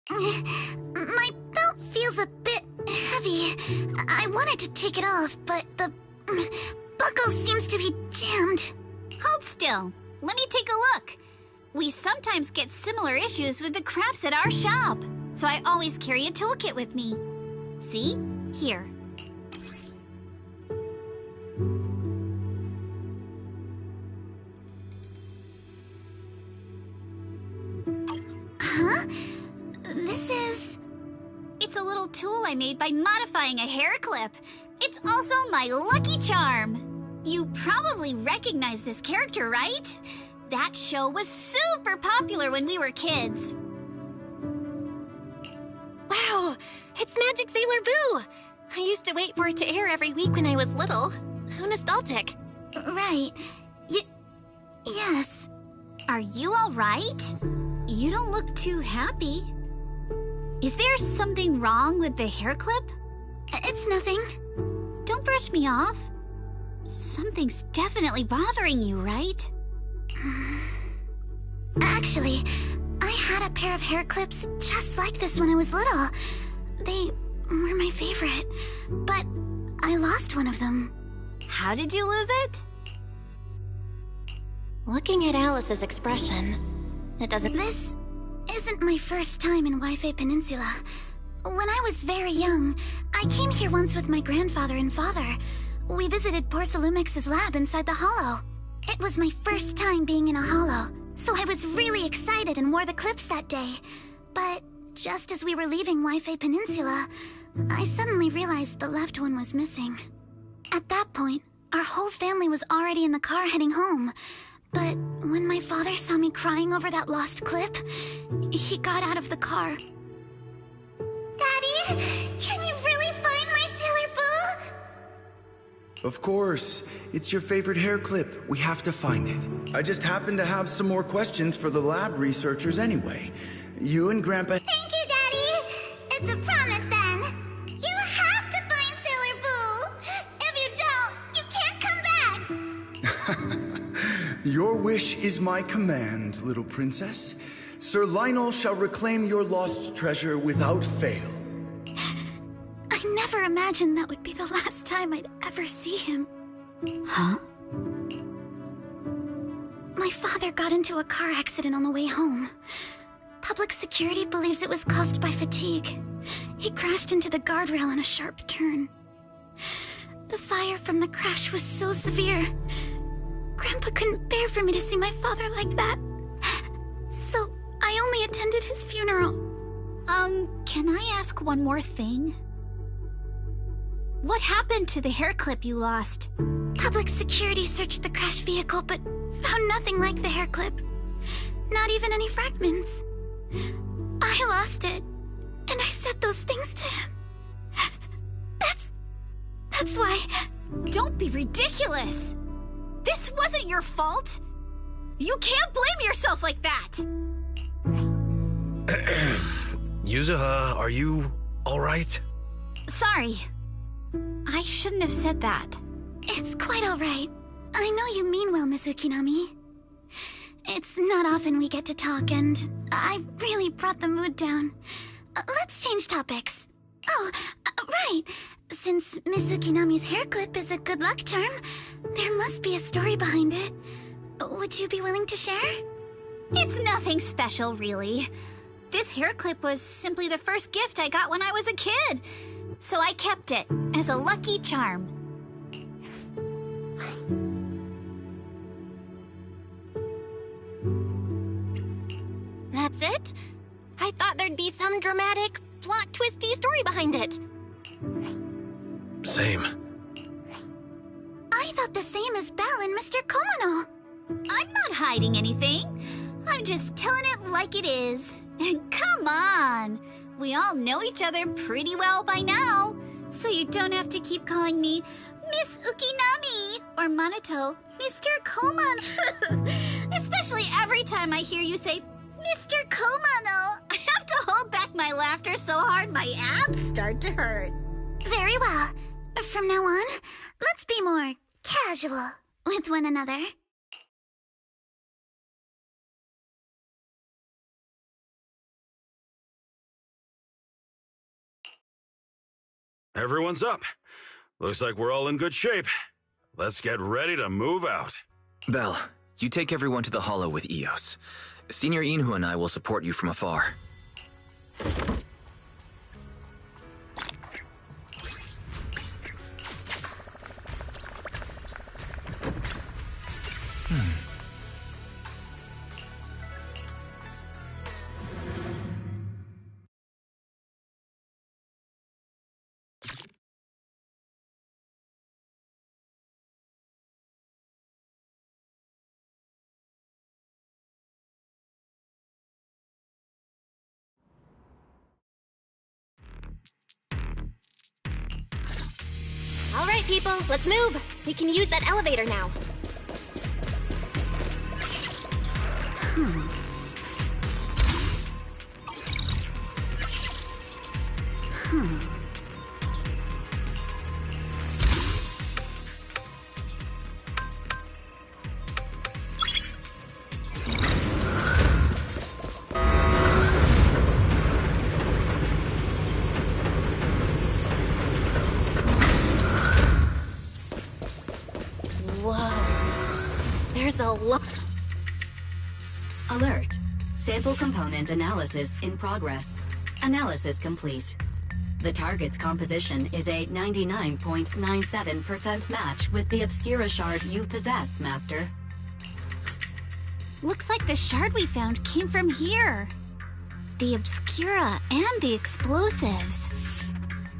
My belt feels a bit heavy. I wanted to take it off, but the buckle seems to be jammed. Hold still. Let me take a look. We sometimes get similar issues with the crafts at our shop, so I always carry a toolkit with me. See? Here. Huh? This is... It's a little tool I made by modifying a hair clip. It's also my lucky charm. You probably recognize this character, right? That show was super popular when we were kids. Wow! It's Magic Sailor Boo! I used to wait for it to air every week when I was little. How nostalgic. Right. Yes. Are you alright? You don't look too happy. Is there something wrong with the hair clip? It's nothing. Don't brush me off. Something's definitely bothering you, right? Actually, I had a pair of hair clips just like this when I was little. They were my favorite, but I lost one of them. How did you lose it? Looking at Alice's expression, it doesn't... This isn't my first time in Wi-Fi Peninsula. When I was very young, I came here once with my grandfather and father. We visited Porsalumex's lab inside the Hollow. It was my first time being in a Hollow, so I was really excited and wore the clips that day. But just as we were leaving Wi-Fi Peninsula, I suddenly realized the left one was missing. At that point, our whole family was already in the car heading home. But when my father saw me crying over that lost clip, he got out of the car. Daddy, can you really find my Sailor Boo? Of course. It's your favorite hair clip. We have to find it. I just happen to have some more questions for the lab researchers anyway. You and Grandpa... Thank you, Daddy. It's a promise then. You have to find Sailor Boo. If you don't, you can't come back. Your wish is my command, little princess. Sir Lionel shall reclaim your lost treasure without fail. I never imagined that would be the last time I'd ever see him. Huh? My father got into a car accident on the way home. Public security believes it was caused by fatigue. He crashed into the guardrail on a sharp turn. The fire from the crash was so severe. Grandpa couldn't bear for me to see my father like that. So I only attended his funeral. Can I ask one more thing? What happened to the hair clip you lost? Public security searched the crash vehicle, but found nothing like the hair clip. Not even any fragments. I lost it, and I said those things to him. That's why... Don't be ridiculous! This wasn't your fault! You can't blame yourself like that! Yuzuha, are you alright? Sorry. I shouldn't have said that. It's quite alright. I know you mean well, Miss Ukinami. It's not often we get to talk, and I really brought the mood down. Let's change topics. Oh, right. Since Miss Ukinami's hair clip is a good luck charm, there must be a story behind it. Would you be willing to share? It's nothing special, really. This hair clip was simply the first gift I got when I was a kid. So I kept it as a lucky charm. That's it? I thought there'd be some dramatic, plot-twisty story behind it. Same. I thought the same as Belle and Mr. Komono. I'm not hiding anything. I'm just telling it like it is. And come on! We all know each other pretty well by now. So you don't have to keep calling me Miss Ukinami or Manato Mr. Komano. Especially every time I hear you say Mr. Komano. I have to hold back my laughter so hard my abs start to hurt. Very well. From now on, let's be more casual with one another. Everyone's up. Looks like we're all in good shape. Let's get ready to move out. Belle, you take everyone to the Hollow with Eos. Senior Inhu and I will support you from afar. All right, people, let's move. We can use that elevator now. There's a lot. Alert. Sample component analysis in progress. Analysis complete. The target's composition is a 99.97% match with the Obscura shard you possess, Master. Looks like the shard we found came from here. The Obscura and the explosives.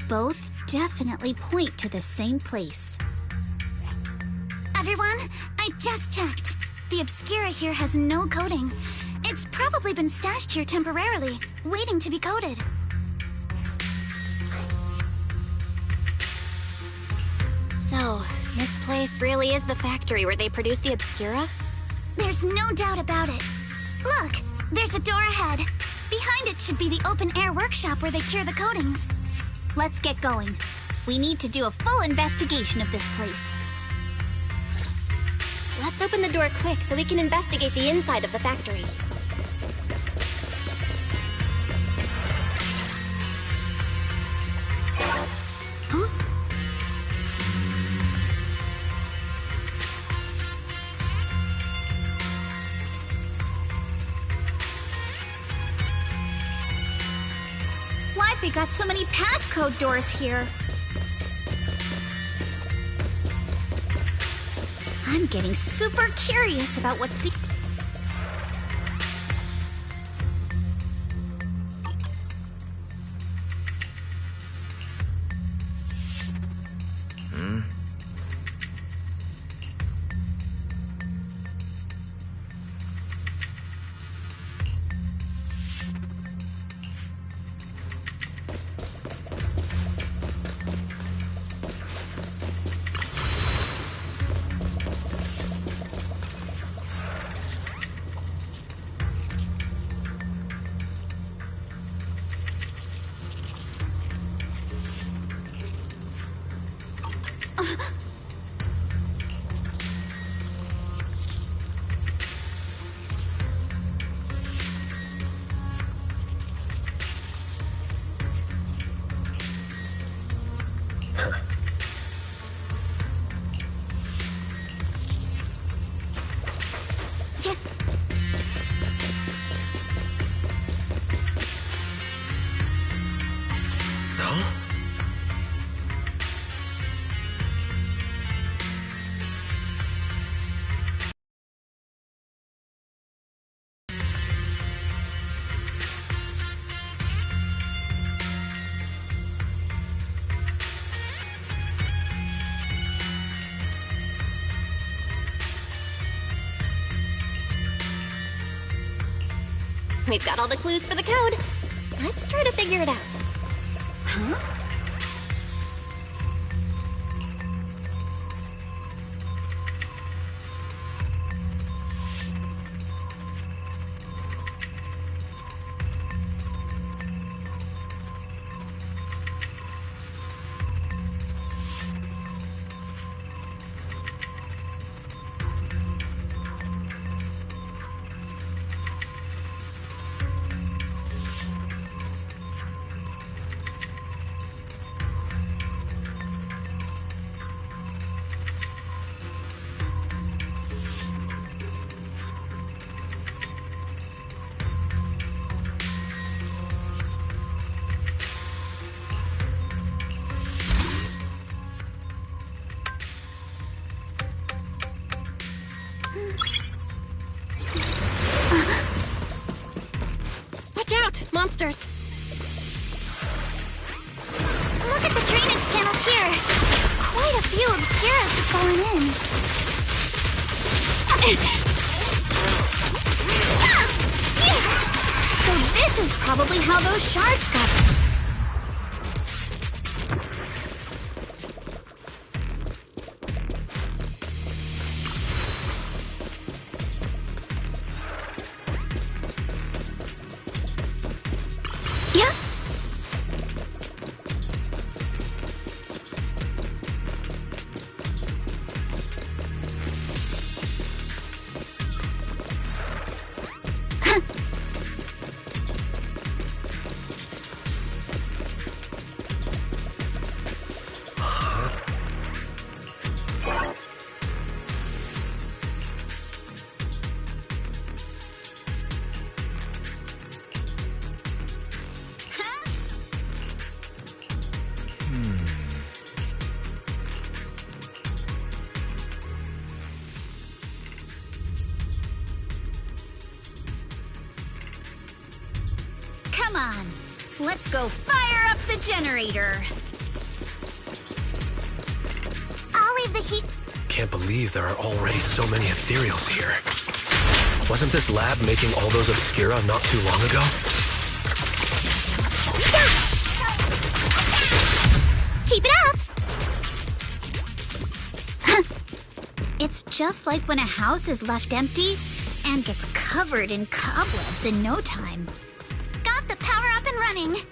Both definitely point to the same place. Everyone, I just checked. The Obscura here has no coding. It's probably been stashed here temporarily, waiting to be coded. So, this place really is the factory where they produce the Obscura? There's no doubt about it. Look, there's a door ahead. Behind it should be the open-air workshop where they cure the coatings. Let's get going. We need to do a full investigation of this place. Let's open the door quick so we can investigate the inside of the factory. Huh? Why've they got so many passcode doors here? I'm getting super curious about what's We've got all the clues for the code. Let's try to figure it out. Huh? Watch out! Monsters! Look at the drainage channels here. Quite a few Obscuras have fallen in. So this is probably how those shards got. Come on, let's go fire up the generator. I'll leave the heat. Can't believe there are already so many ethereals here. Wasn't this lab making all those Obscura not too long ago? Keep it up! It's just like when a house is left empty and gets covered in cobwebs in no time. Got the power up and running.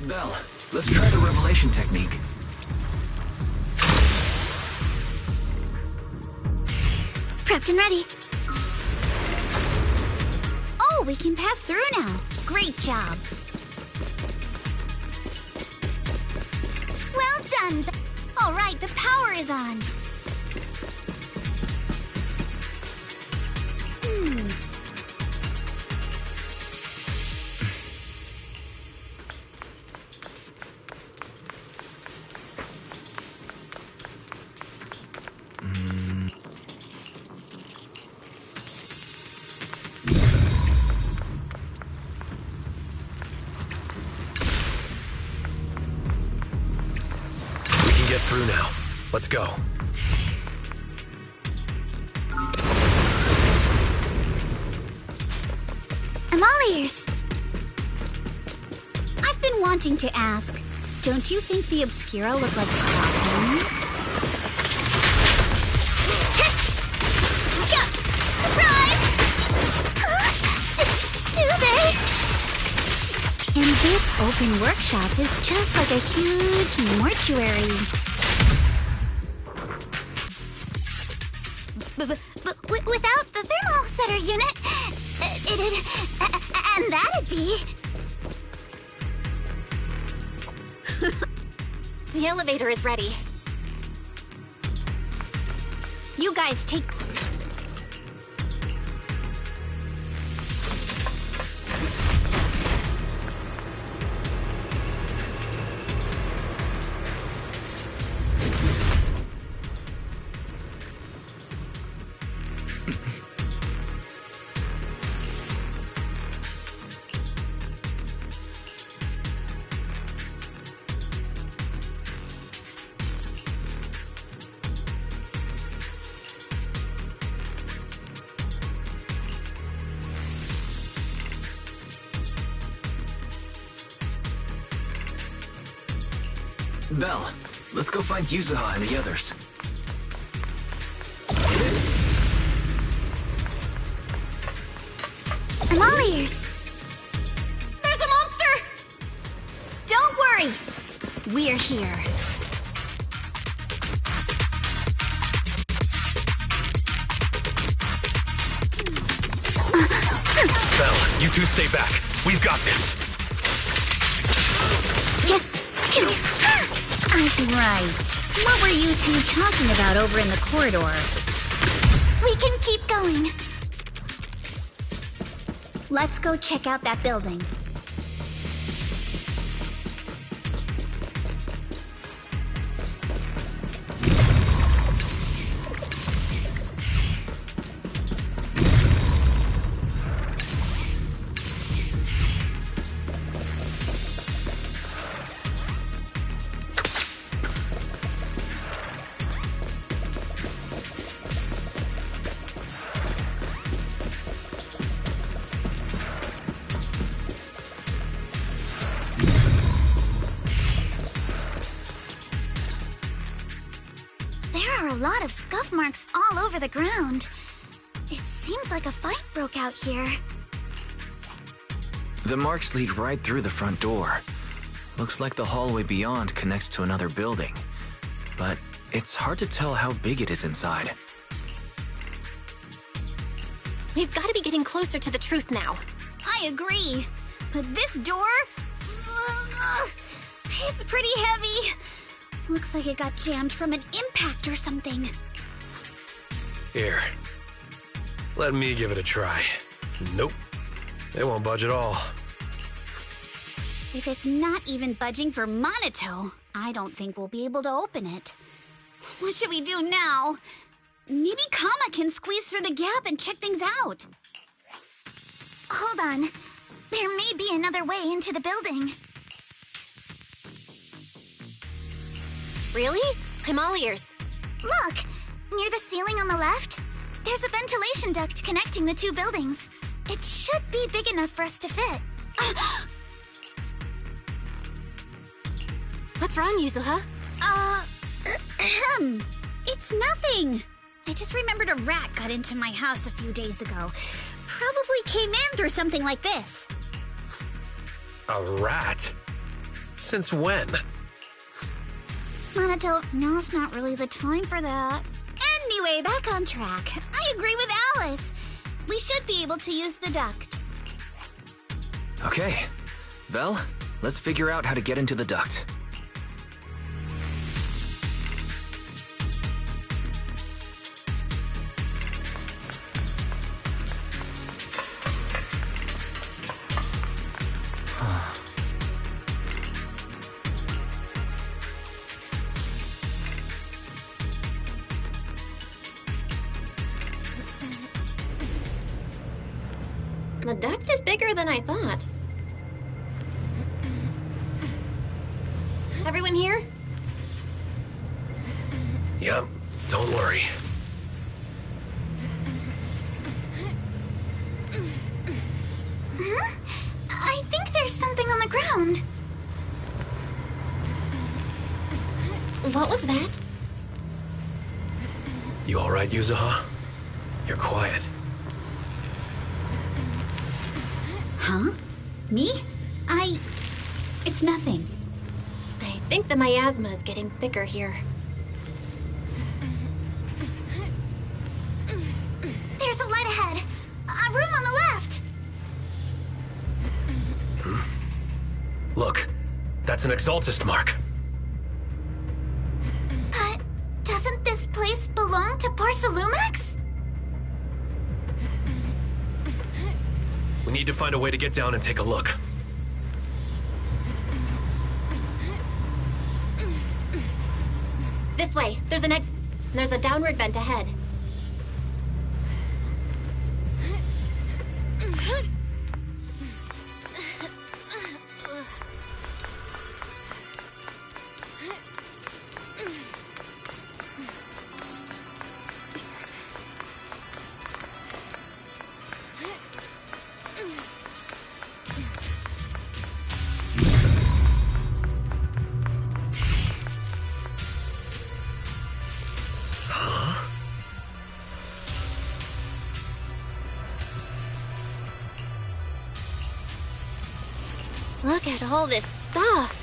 Belle, let's try the revelation technique. Prepped and ready. Oh, we can pass through now. Great job. Well done. All right, the power is on. Get through now. Let's go. I'm all ears. I've been wanting to ask, don't you think the Obscura look like coffins? Surprise! Do they? And this open workshop is just like a huge mortuary. But without the thermal setter unit, and that'd be... The elevator is ready. You guys take... Belle, let's go find Yuzuha and the others. I'm all ears. There's a monster! Don't worry! We're here. Belle, you two stay back. We've got this. Yes. I see, right. What were you two talking about over in the corridor? We can keep going. Let's go check out that building. A lot of scuff marks all over the ground. It seems like a fight broke out here. The marks lead right through the front door. Looks like the hallway beyond connects to another building. But it's hard to tell how big it is inside. We've got to be getting closer to the truth now. I agree. But this door... it's pretty heavy. Looks like it got jammed from an impact or something. Here. Let me give it a try. Nope. It won't budge at all. If it's not even budging for Monato, I don't think we'll be able to open it. What should we do now? Maybe Kama can squeeze through the gap and check things out. Hold on. There may be another way into the building. Really? I'm all ears. Look! Near the ceiling on the left, there's a ventilation duct connecting the two buildings. It should be big enough for us to fit. What's wrong, Yuzuha? It's nothing. I just remembered a rat got into my house a few days ago. Probably came in through something like this. A rat? Since when? Monato, now's not really the time for that. Anyway, back on track. I agree with Alice. We should be able to use the duct. Okay. Belle, let's figure out how to get into the duct. The duct is bigger than I thought. Everyone here? Yep, don't worry. I think there's something on the ground. What was that? You alright, Yuzuha? You're quiet. Huh? Me? It's nothing. I think the miasma is getting thicker here. There's a light ahead. A room on the left. Look, that's an Exaltist mark. But doesn't this place belong to Porcelumex? We need to find a way to get down and take a look. This way. There's a downward vent ahead. Look at all this stuff.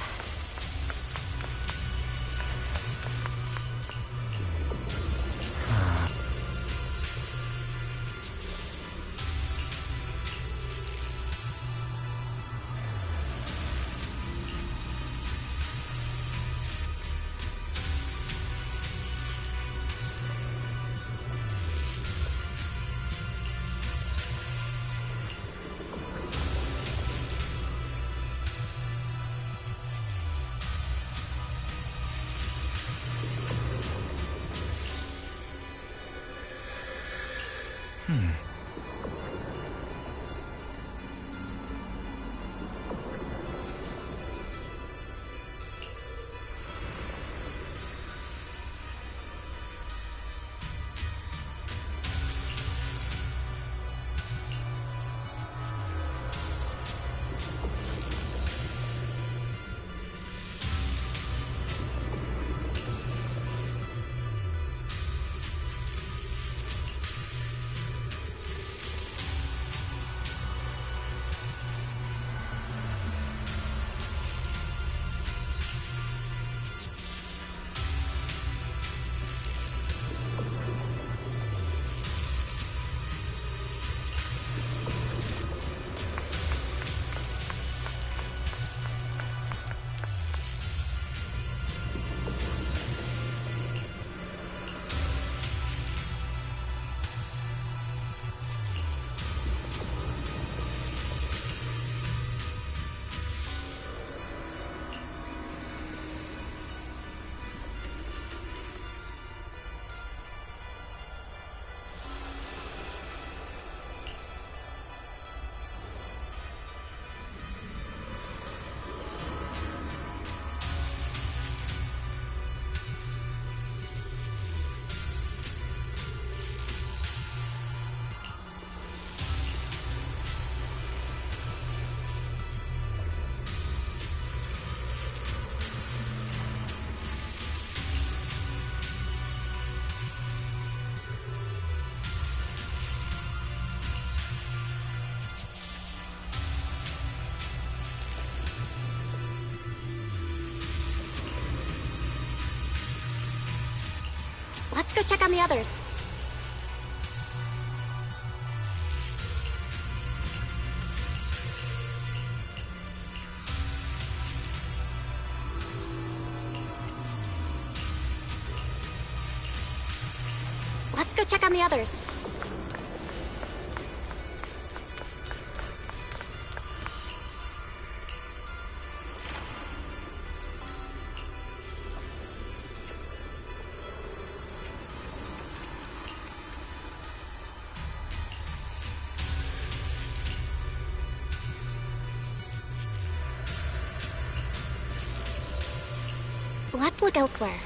Let's go check on the others. Let's go check on the others. Let's look elsewhere.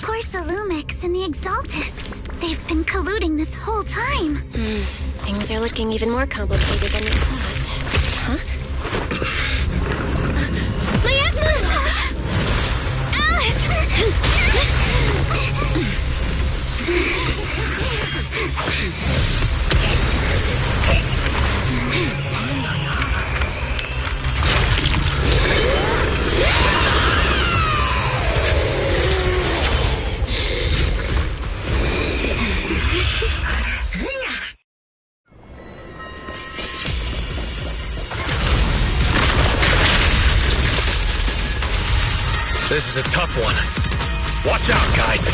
Porsalumix and the Exaltists. They've been colluding this whole time. Things are looking even more complicated than we thought. Huh? This is a tough one. Watch out, guys!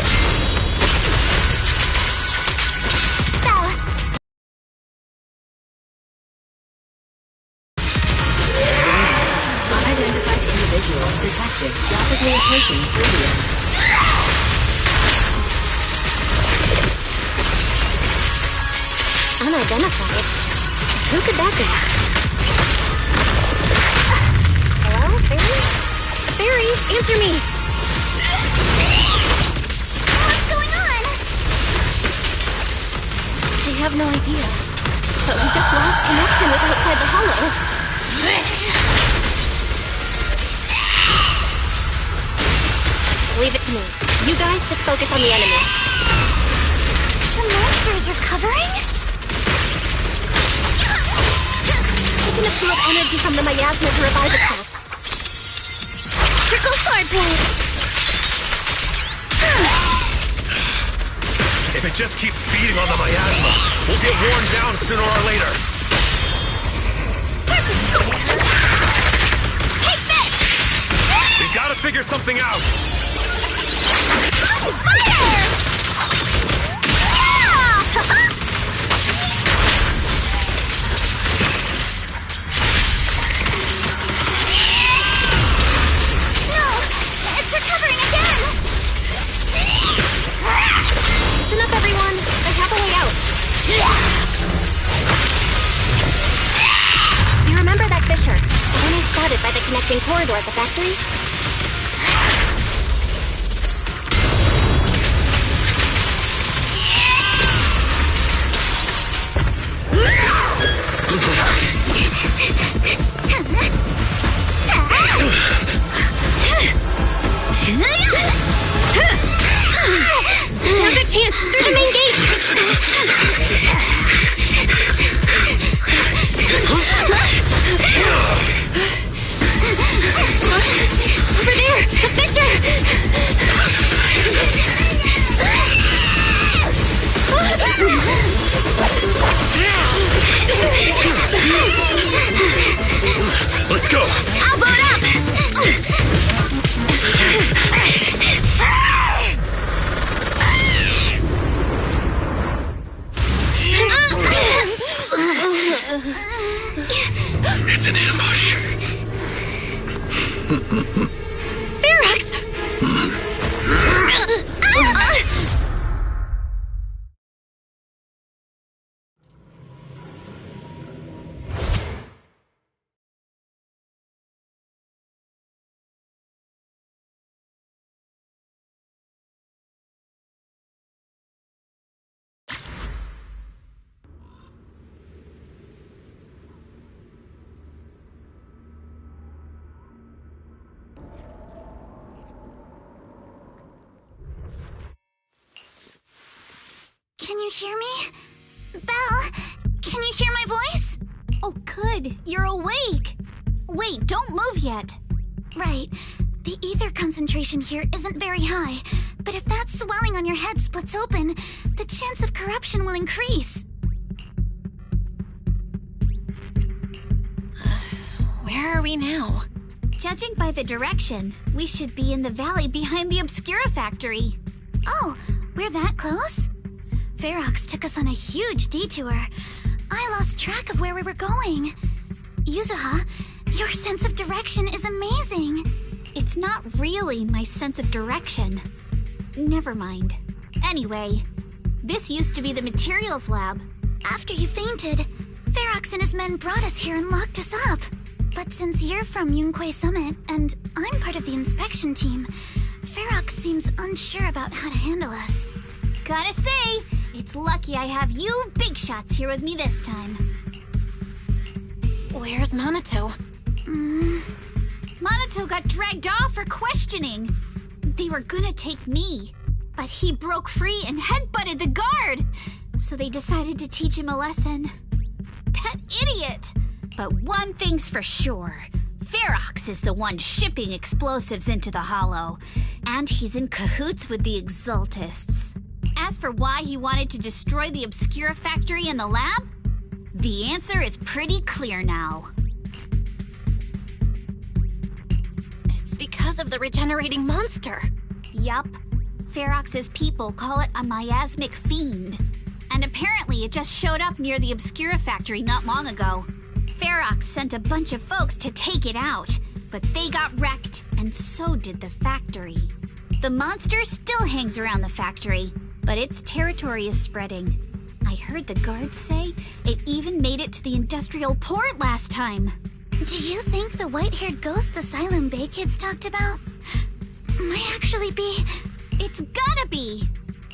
Unidentified individuals detected. Rapidly approaching stadium. Unidentified? Who could that be? Hello, Fairy? Fairy, answer me! What's going on? I have no idea. But we just lost connection with outside the hollow. Leave it to me. You guys just focus on the enemy. The monsters are covering? I can absorb energy from the miasma to revive itself. Trickle sword blade! If it just keeps feeding on the miasma, we'll get worn down sooner or later. Take this! We've got to figure something out. Fire! Listen up, everyone. I have a way out. You remember that fissure? The one I spotted by the connecting corridor at the factory? Now's our chance! Through the main gate! you hear me? Belle, can you hear my voice? Oh, good. You're awake. Wait, don't move yet. Right. The ether concentration here isn't very high, but if that swelling on your head splits open, the chance of corruption will increase. Where are we now? Judging by the direction, we should be in the valley behind the Obscura factory. Oh, we're that close? Ferox took us on a huge detour. I lost track of where we were going. Yuzuha, your sense of direction is amazing. It's not really my sense of direction. Never mind. Anyway, this used to be the materials lab. After you fainted, Ferox and his men brought us here and locked us up. But since you're from Yunquay Summit and I'm part of the inspection team, Ferox seems unsure about how to handle us. Gotta say, it's lucky I have you big shots here with me this time. Where's Monato? Monato got dragged off for questioning. They were gonna take me, but he broke free and headbutted the guard. So they decided to teach him a lesson. That idiot! But one thing's for sure. Ferox is the one shipping explosives into the Hollow, and he's in cahoots with the Exaltists. As for why he wanted to destroy the Obscura factory and the lab, the answer is pretty clear now. It's because of the regenerating monster. Yup. Ferox's people call it a miasmic fiend. And apparently it just showed up near the Obscura factory not long ago. Ferox sent a bunch of folks to take it out, but they got wrecked, and so did the factory. The monster still hangs around the factory, but its territory is spreading. I heard the guards say it even made it to the industrial port last time. Do you think the white-haired ghost the Silent Bay kids talked about might actually be... It's gotta be!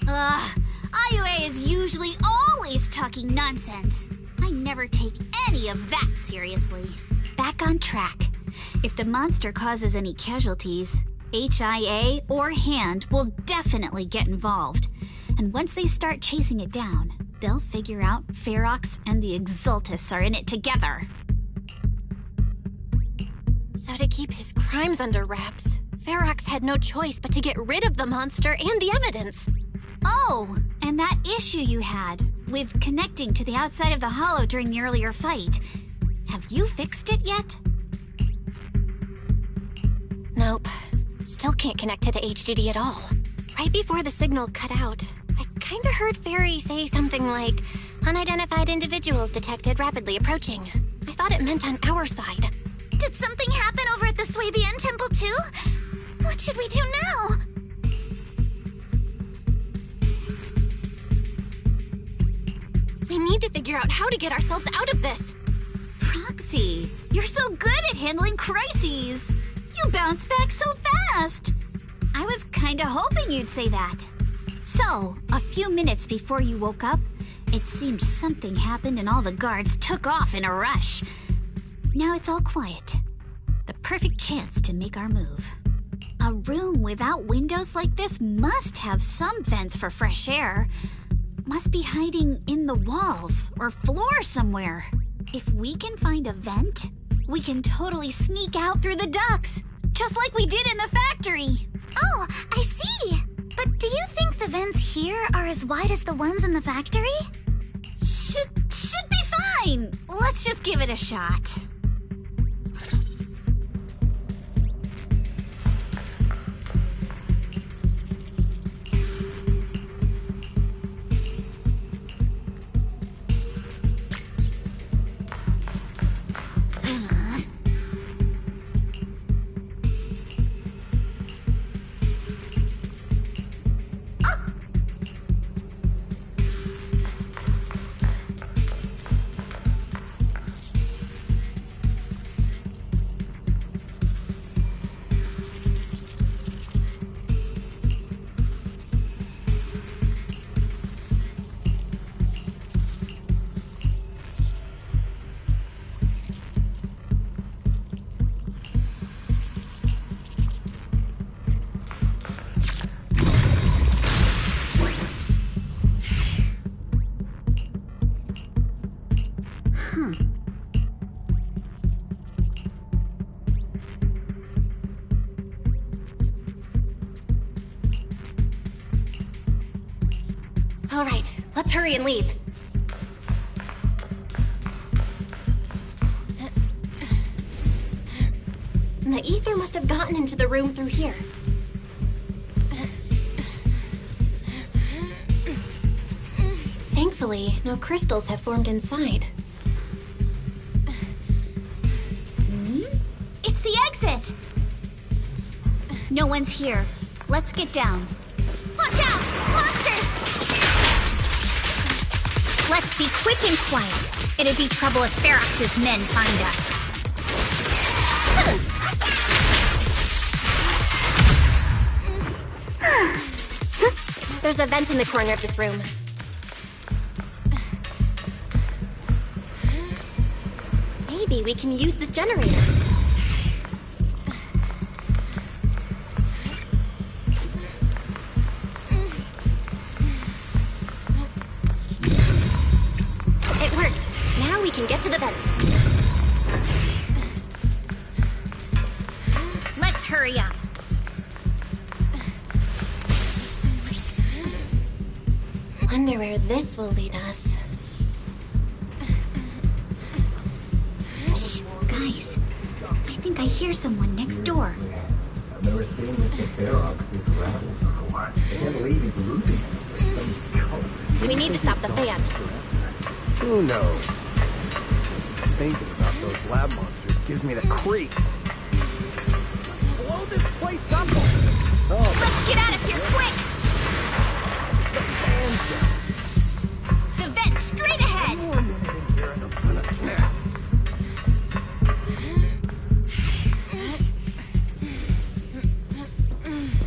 IUA is usually always talking nonsense. I never take any of that seriously. Back on track. If the monster causes any casualties, HIA or Hand will definitely get involved. And once they start chasing it down, they'll figure out Ferox and the Exaltists are in it together. So to keep his crimes under wraps, Ferox had no choice but to get rid of the monster and the evidence. Oh, and that issue you had with connecting to the outside of the Hollow during the earlier fight. Have you fixed it yet? Nope. Still can't connect to the HDD at all. Right before the signal cut out, I kinda heard Fairy say something like, "Unidentified individuals detected rapidly approaching." I thought it meant on our side. Did something happen over at the Swabian Temple too? What should we do now? We need to figure out how to get ourselves out of this. Proxy, you're so good at handling crises. You bounce back so fast. I was kinda hoping you'd say that. So, a few minutes before you woke up, it seemed something happened and all the guards took off in a rush. Now it's all quiet. The perfect chance to make our move. A room without windows like this must have some vents for fresh air. Must be hiding in the walls or floor somewhere. If we can find a vent, we can totally sneak out through the ducts, just like we did in the factory. Oh, I see. But do you think the vents here are as wide as the ones in the factory? Should be fine. Let's just give it a shot. All right, let's hurry and leave. The ether must have gotten into the room through here. Thankfully, no crystals have formed inside. It's the exit! No one's here. Let's get down. Watch out! Monsters! Let's be quick and quiet. It'd be trouble if Ferox's men find us. There's a vent in the corner of this room. Maybe we can use this generator. It worked. Now we can get to the vent. Let's hurry up. Wonder where this will lead us. Shh, guys. I think I hear someone next door. I've never seen Mr. Ferox this rattled before. I can't believe he's losing. We need to stop the fan. Who knows? Thinking about those lab monsters gives me the creeps. Blow this place up! Oh, Let's get out of here quick! The vent straight ahead!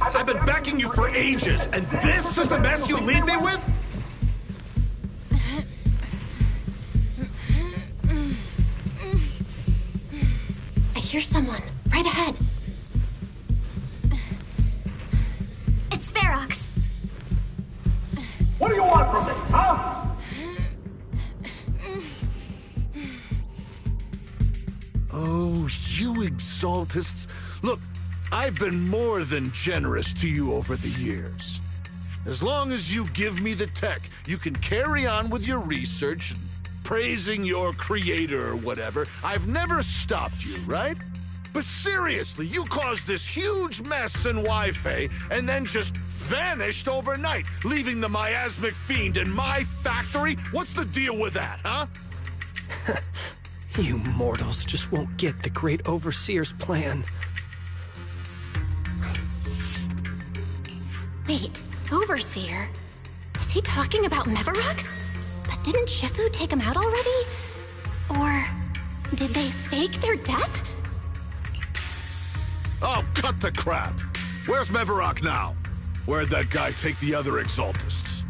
I've been backing you for ages, and this is the mess you leave me with? I hear someone. Right ahead. It's Ferox. what do you want from me, huh? Oh, you exaltists. Look, I've been more than generous to you over the years. As long as you give me the tech, you can carry on with your research, praising your creator or whatever. I've never stopped you, right? But seriously, you caused this huge mess in Wi-Fi and then just vanished overnight, leaving the miasmic fiend in my factory? What's the deal with that, huh? You mortals just won't get the great overseer's plan. Wait, Overseer? Is he talking about Mevarok? But didn't Shifu take him out already? Or did they fake their death? Oh, cut the crap. Where's Mevarok now? Where'd that guy take the other exaltists?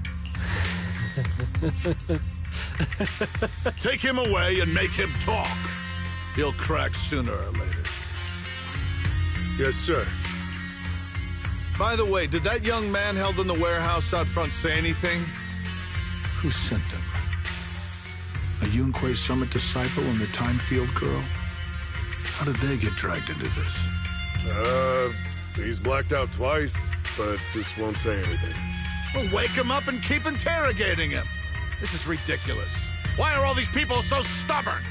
Take him away and make him talk. He'll crack sooner or later. Yes, sir. By the way, did that young man held in the warehouse out front say anything? Who sent him? A Yunque Summit disciple and the Time Field girl? How did they get dragged into this? He's blacked out twice, but just won't say anything. Well, wake him up and keep interrogating him. This is ridiculous. Why are all these people so stubborn?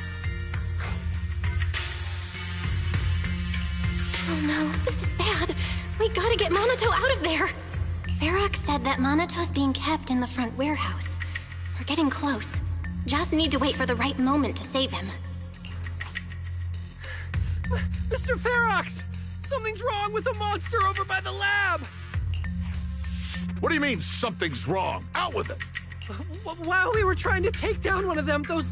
Oh no, this is bad. We gotta get Monato out of there. Ferox said that Monato's being kept in the front warehouse. We're getting close. Just need to wait for the right moment to save him. Mr. Ferox! Something's wrong with the monster over by the lab! What do you mean, something's wrong? Out with it! While we were trying to take down one of them, those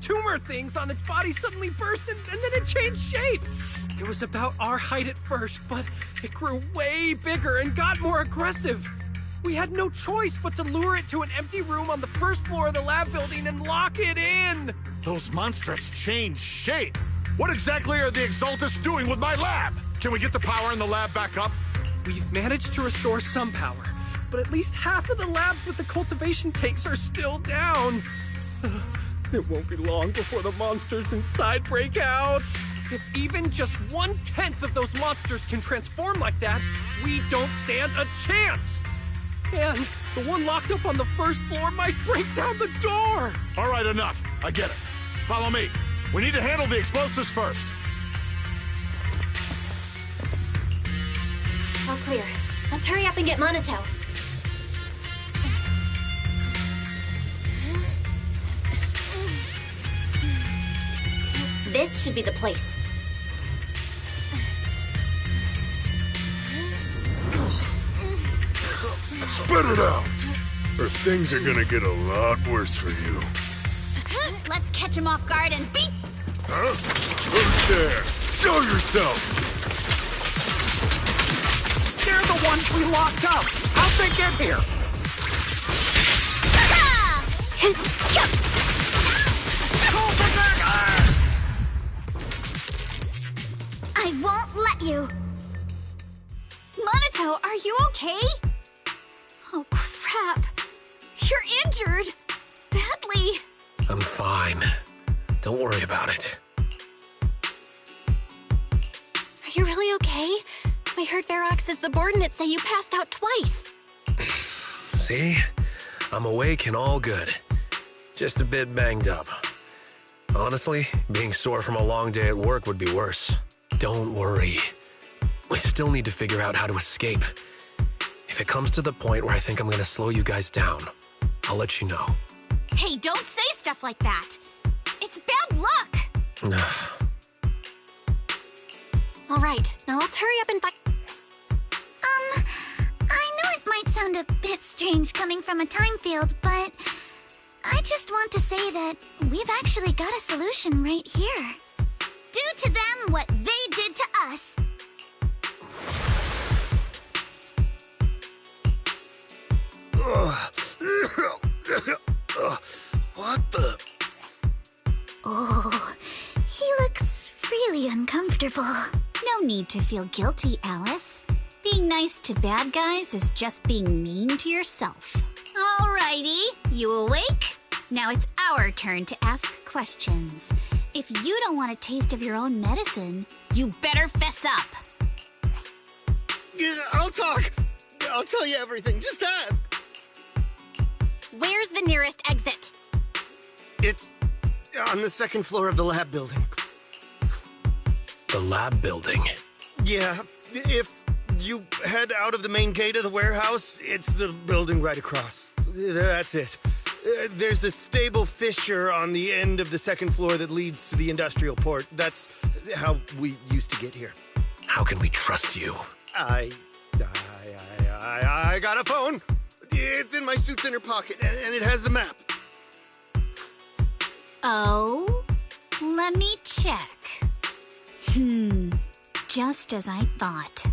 tumor things on its body suddenly burst and then it changed shape. It was about our height at first, but it grew way bigger and got more aggressive. We had no choice but to lure it to an empty room on the first floor of the lab building and lock it in. Those monsters changed shape. What exactly are the Exaltists doing with my lab? Can we get the power in the lab back up? We've managed to restore some power, but at least half of the labs with the cultivation tanks are still down. It won't be long before the monsters inside break out. If even just 1/10 of those monsters can transform like that, we don't stand a chance. And the one locked up on the first floor might break down the door! All right, enough. I get it. Follow me. We need to handle the explosives first. All clear. Let's hurry up and get Monato. This should be the place. Spit it out! Or things are gonna get a lot worse for you. Let's catch him off guard and beat... Huh? Who's there? Show yourself! They're the ones we locked up! How'd they get here? I won't let you. Monato, are you okay? Oh, crap. You're injured. Badly. I'm fine. Don't worry about it. Are you really okay? We heard Ferox's subordinates say you passed out twice. See? I'm awake and all good. Just a bit banged up. Honestly, being sore from a long day at work would be worse. Don't worry. We still need to figure out how to escape. If it comes to the point where I think I'm gonna slow you guys down, I'll let you know. Hey, don't say stuff like that. It's bad luck. All right, now let's hurry up and find... I know it might sound a bit strange coming from a time field, but I just want to say that we've actually got a solution right here. Do to them what they did to us. What the? Oh, he looks really uncomfortable. No need to feel guilty, Alice. Being nice to bad guys is just being mean to yourself. Alrighty, you awake? Now it's our turn to ask questions. If you don't want a taste of your own medicine, you better fess up. Yeah, I'll talk. I'll tell you everything. Just ask. Where's the nearest exit? It's on the second floor of the lab building. The lab building? Yeah, if you head out of the main gate of the warehouse, it's the building right across. That's it. There's a stable fissure on the end of the second floor that leads to the industrial port. That's how we used to get here. How can we trust you? I got a phone. It's in my suit's inner pocket, and it has the map. Oh? Let me check. Just as I thought.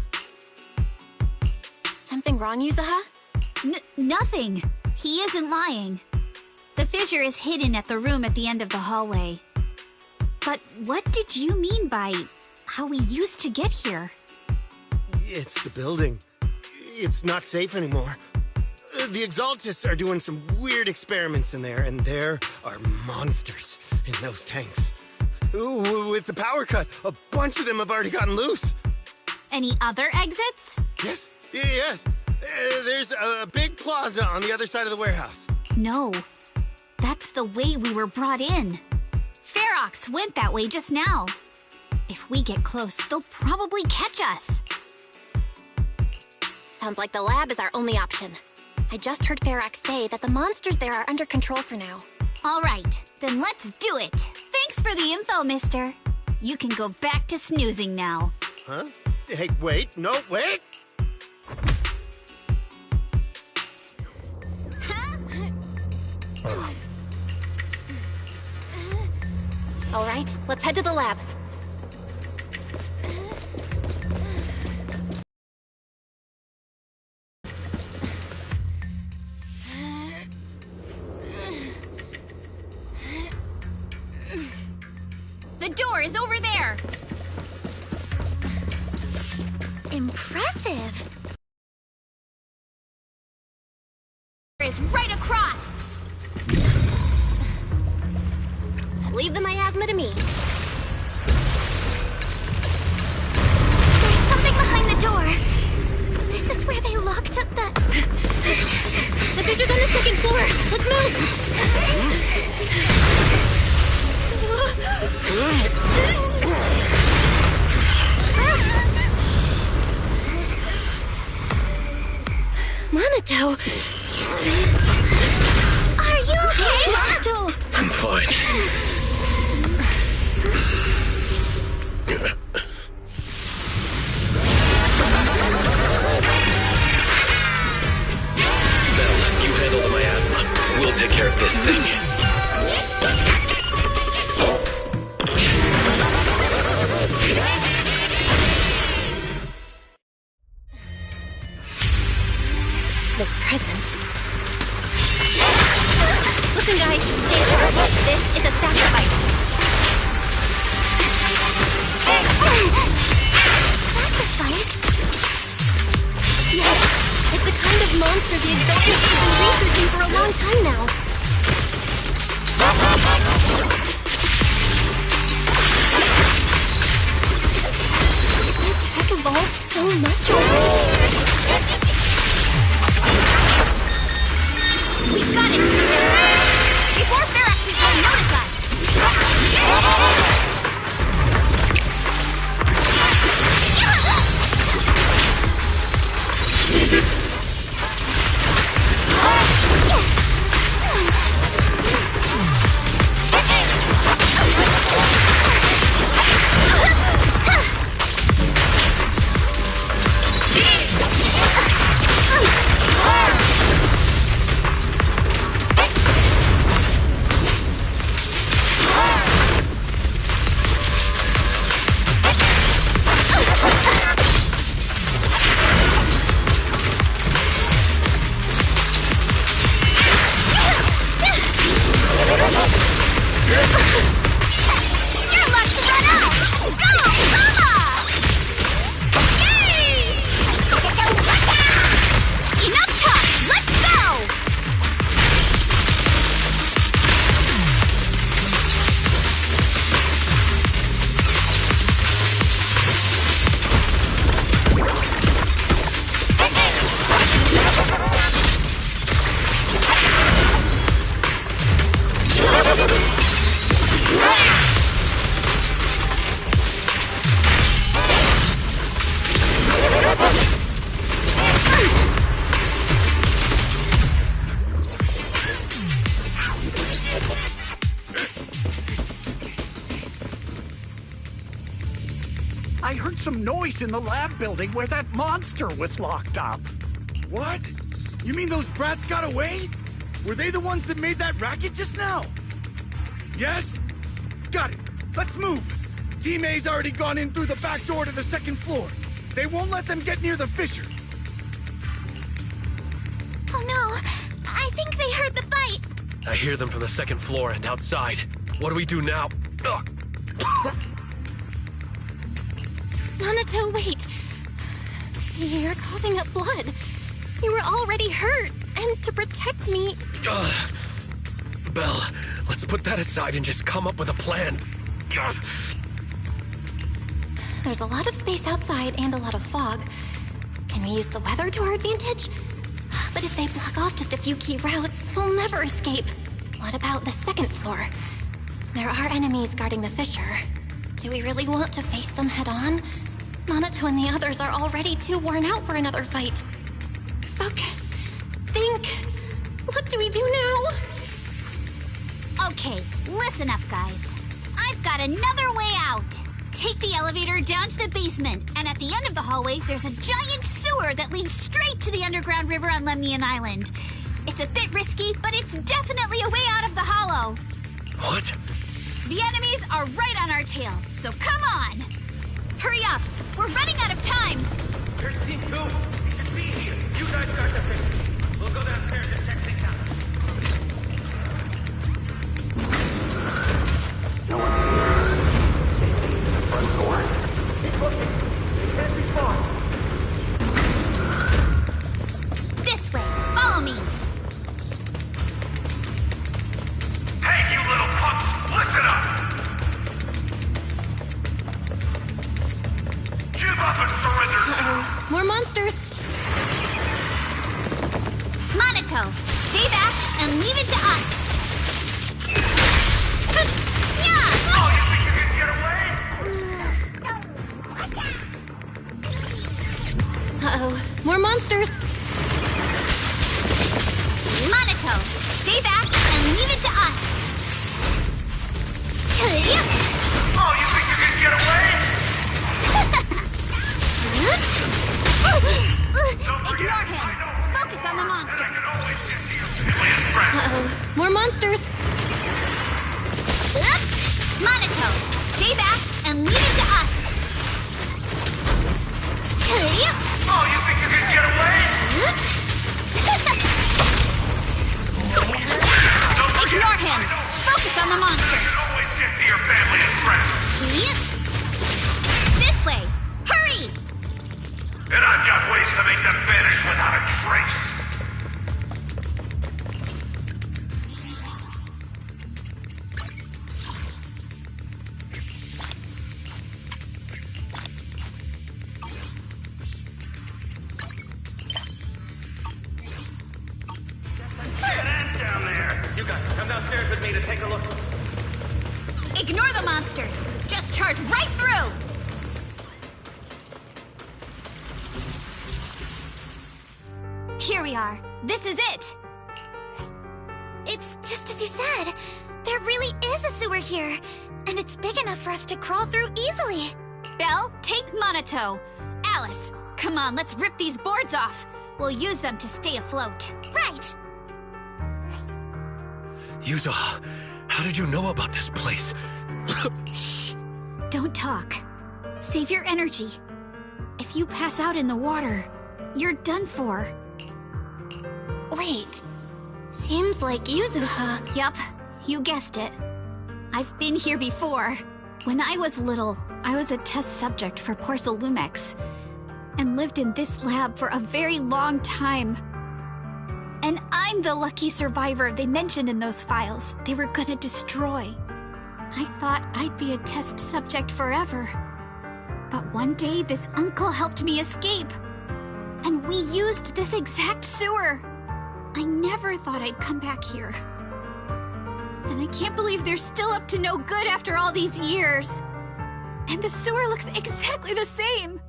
Something wrong, Yuzuha? Nothing. He isn't lying. The fissure is hidden at the room at the end of the hallway. But what did you mean by how we used to get here? It's the building. It's not safe anymore. The Exaltists are doing some weird experiments in there, and there are monsters in those tanks. Ooh, with the power cut, a bunch of them have already gotten loose. Any other exits? Yes. There's a big plaza on the other side of the warehouse. No. That's the way we were brought in. Ferox went that way just now. If we get close, they'll probably catch us. Sounds like the lab is our only option. I just heard Ferox say that the monsters there are under control for now. All right, then let's do it. Thanks for the info, mister. You can go back to snoozing now. Huh? Hey, wait. No, wait. All right, let's head to the lab. The door is over there. Impressive. Is right across. Leave the miasma to me. There's something behind the door. This is where they locked up the Monato! Are you okay, Monato? I'm fine. Belle, you handle the miasma. We'll take care of this thing. This presence. Listen, guys, stay sharp. This is a sacrifice. Sacrifice? Yes, it's the kind of monster the Exalted have been researching for a long time now. Their tech evolved so much already. We've got it! Before Pharaohs can notice us! I heard some noise in the lab building where that monster was locked up. What? You mean those brats got away? Were they the ones that made that racket just now? Yes? Got it. Let's move. Team A's already gone in through the back door to the second floor. They won't let them get near the fissure. Oh no! I think they heard the fight! I hear them from the second floor and outside. What do we do now? Ugh. Monato, wait. You're coughing up blood. You were already hurt, and to protect me... Belle, let's put that aside and just come up with a plan. There's a lot of space outside and a lot of fog. Can we use the weather to our advantage? But if they block off just a few key routes, we'll never escape. What about the second floor? There are enemies guarding the fissure. Do we really want to face them head-on? Monato and the others are already too worn out for another fight. Focus. Think. What do we do now? Okay, listen up, guys. I've got another way out. Take the elevator down to the basement, and at the end of the hallway, there's a giant sewer that leads straight to the underground river on Lemnian Island. It's a bit risky, but it's definitely a way out of the hollow. What? The enemies are right on our tail, so come on! Hurry up! We're running out of time! Here's Team 2. We should be here. You guys got the thing. We'll go downstairs and check things out. No one here. The front door. Keep looking. It can't be far. This way! Follow me! Hey, you little punks! Listen up! Give up and surrender now! More monsters! Monato, stay back and and leave it to us. Uh-oh, more monsters! Monato, stay back and leave it to us. Oh, you think you can get away? Ignore him. Focus on the monsters. Uh-oh, more monsters! Monato, stay back and leave it to us. Oh, you think you can get away? Ignore him. Focus on the monsters. Always get to your family and friends. This way. Hurry! And I've got ways to make them vanish without a trace. Down there. You guys come downstairs with me to take a look. Ignore the monsters. Just charge right through. Here we are. This is it. It's just as you said. There really is a sewer here, and it's big enough for us to crawl through easily. Belle, take Monato. Alice, come on, let's rip these boards off. We'll use them to stay afloat. Right. Yuzo, how did you know about this place? Shh. Don't talk. Save your energy. If you pass out in the water, you're done for. Wait. Seems like Yuzuha. Yup, you guessed it. I've been here before. When I was little, I was a test subject for Porcelumex, and lived in this lab for a very long time. And I'm the lucky survivor they mentioned in those files they were gonna destroy. I thought I'd be a test subject forever. But one day, this uncle helped me escape. And we used this exact sewer. I never thought I'd come back here. And I can't believe they're still up to no good after all these years. And the sewer looks exactly the same.